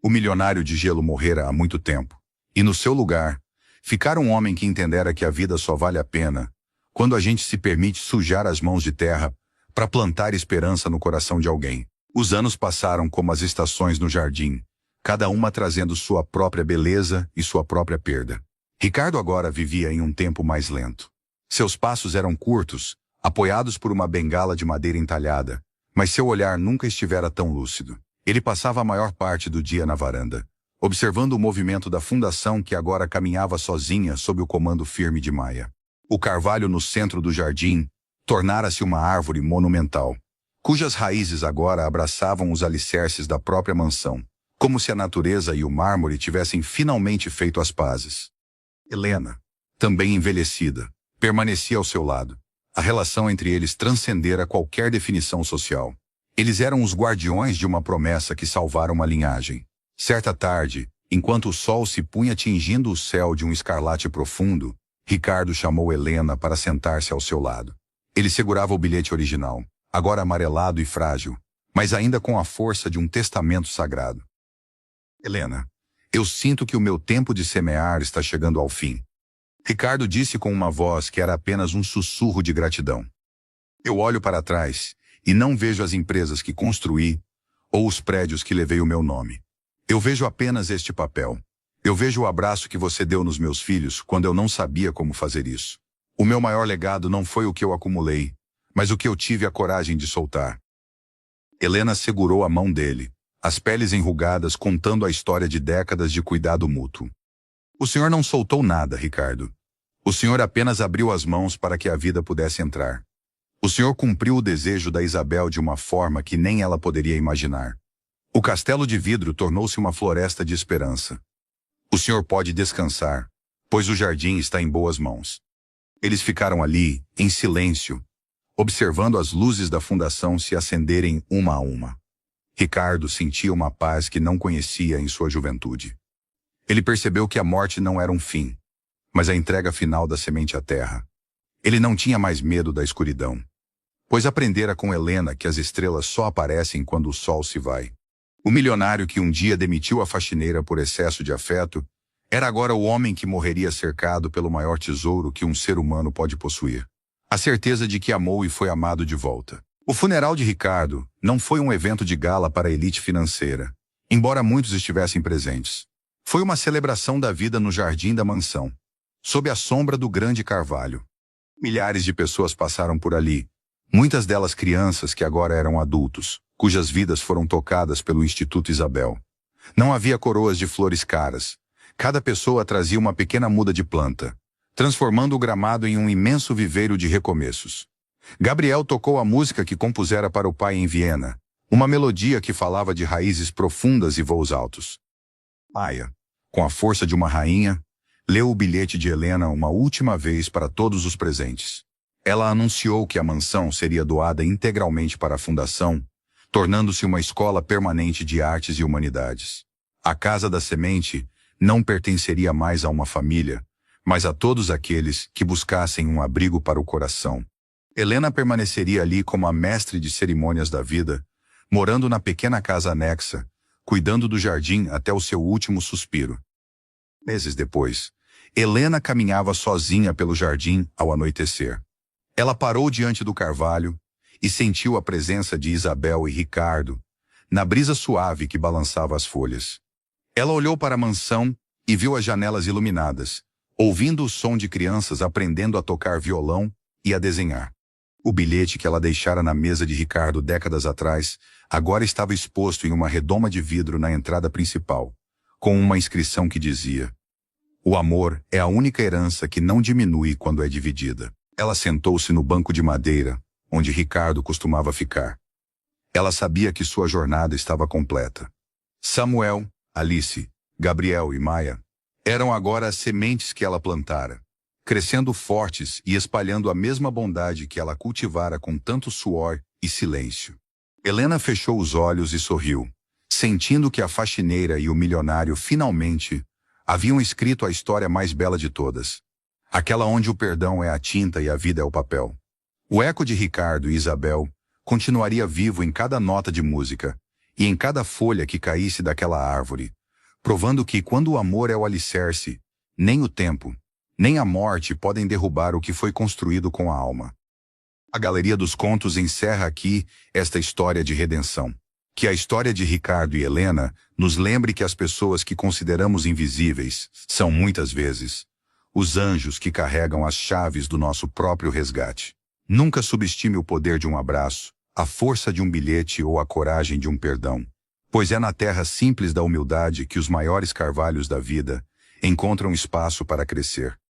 O milionário de gelo morrera há muito tempo, e no seu lugar, ficara um homem que entendera que a vida só vale a pena quando a gente se permite sujar as mãos de terra para plantar esperança no coração de alguém. Os anos passaram como as estações no jardim, cada uma trazendo sua própria beleza e sua própria perda. Ricardo agora vivia em um tempo mais lento. Seus passos eram curtos, apoiados por uma bengala de madeira entalhada, mas seu olhar nunca estivera tão lúcido. Ele passava a maior parte do dia na varanda, observando o movimento da fundação que agora caminhava sozinha sob o comando firme de Maia. O carvalho no centro do jardim tornara-se uma árvore monumental, cujas raízes agora abraçavam os alicerces da própria mansão, como se a natureza e o mármore tivessem finalmente feito as pazes. Helena, também envelhecida, permanecia ao seu lado. A relação entre eles transcendera qualquer definição social. Eles eram os guardiões de uma promessa que salvara uma linhagem. Certa tarde, enquanto o sol se punha tingindo o céu de um escarlate profundo, Ricardo chamou Helena para sentar-se ao seu lado. Ele segurava o bilhete original, agora amarelado e frágil, mas ainda com a força de um testamento sagrado. Helena, eu sinto que o meu tempo de semear está chegando ao fim. Ricardo disse com uma voz que era apenas um sussurro de gratidão. Eu olho para trás e não vejo as empresas que construí ou os prédios que levei o meu nome. Eu vejo apenas este papel. Eu vejo o abraço que você deu nos meus filhos quando eu não sabia como fazer isso. O meu maior legado não foi o que eu acumulei, mas o que eu tive a coragem de soltar. Helena segurou a mão dele, as peles enrugadas contando a história de décadas de cuidado mútuo. O senhor não soltou nada, Ricardo. O senhor apenas abriu as mãos para que a vida pudesse entrar. O senhor cumpriu o desejo da Isabel de uma forma que nem ela poderia imaginar. O castelo de vidro tornou-se uma floresta de esperança. O senhor pode descansar, pois o jardim está em boas mãos. Eles ficaram ali, em silêncio, observando as luzes da fundação se acenderem uma a uma. Ricardo sentia uma paz que não conhecia em sua juventude. Ele percebeu que a morte não era um fim, mas a entrega final da semente à terra. Ele não tinha mais medo da escuridão, pois aprendera com Helena que as estrelas só aparecem quando o sol se vai. O milionário que um dia demitiu a faxineira por excesso de afeto era agora o homem que morreria cercado pelo maior tesouro que um ser humano pode possuir: a certeza de que amou e foi amado de volta. O funeral de Ricardo não foi um evento de gala para a elite financeira, embora muitos estivessem presentes. Foi uma celebração da vida no jardim da mansão, sob a sombra do grande carvalho. Milhares de pessoas passaram por ali, muitas delas crianças que agora eram adultos, cujas vidas foram tocadas pelo Instituto Isabel. Não havia coroas de flores caras. Cada pessoa trazia uma pequena muda de planta, transformando o gramado em um imenso viveiro de recomeços. Gabriel tocou a música que compusera para o pai em Viena, uma melodia que falava de raízes profundas e voos altos. Maia, com a força de uma rainha, leu o bilhete de Helena uma última vez para todos os presentes. Ela anunciou que a mansão seria doada integralmente para a fundação, tornando-se uma escola permanente de artes e humanidades. A Casa da Semente não pertenceria mais a uma família, mas a todos aqueles que buscassem um abrigo para o coração. Helena permaneceria ali como a mestre de cerimônias da vida, morando na pequena casa anexa, cuidando do jardim até o seu último suspiro. Meses depois, Helena caminhava sozinha pelo jardim ao anoitecer. Ela parou diante do carvalho e sentiu a presença de Isabel e Ricardo, na brisa suave que balançava as folhas. Ela olhou para a mansão e viu as janelas iluminadas, ouvindo o som de crianças aprendendo a tocar violão e a desenhar. O bilhete que ela deixara na mesa de Ricardo décadas atrás agora estava exposto em uma redoma de vidro na entrada principal, com uma inscrição que dizia: "O amor é a única herança que não diminui quando é dividida." Ela sentou-se no banco de madeira, onde Ricardo costumava ficar. Ela sabia que sua jornada estava completa. Samuel, Alice, Gabriel e Maia eram agora as sementes que ela plantara, crescendo fortes e espalhando a mesma bondade que ela cultivara com tanto suor e silêncio. Helena fechou os olhos e sorriu, sentindo que a faxineira e o milionário finalmente haviam escrito a história mais bela de todas, aquela onde o perdão é a tinta e a vida é o papel. O eco de Ricardo e Isabel continuaria vivo em cada nota de música e em cada folha que caísse daquela árvore, provando que quando o amor é o alicerce, nem o tempo, nem a morte podem derrubar o que foi construído com a alma. A Galeria dos Contos encerra aqui esta história de redenção. Que a história de Ricardo e Helena nos lembre que as pessoas que consideramos invisíveis são muitas vezes os anjos que carregam as chaves do nosso próprio resgate. Nunca subestime o poder de um abraço, a força de um bilhete ou a coragem de um perdão, pois é na terra simples da humildade que os maiores carvalhos da vida encontram espaço para crescer.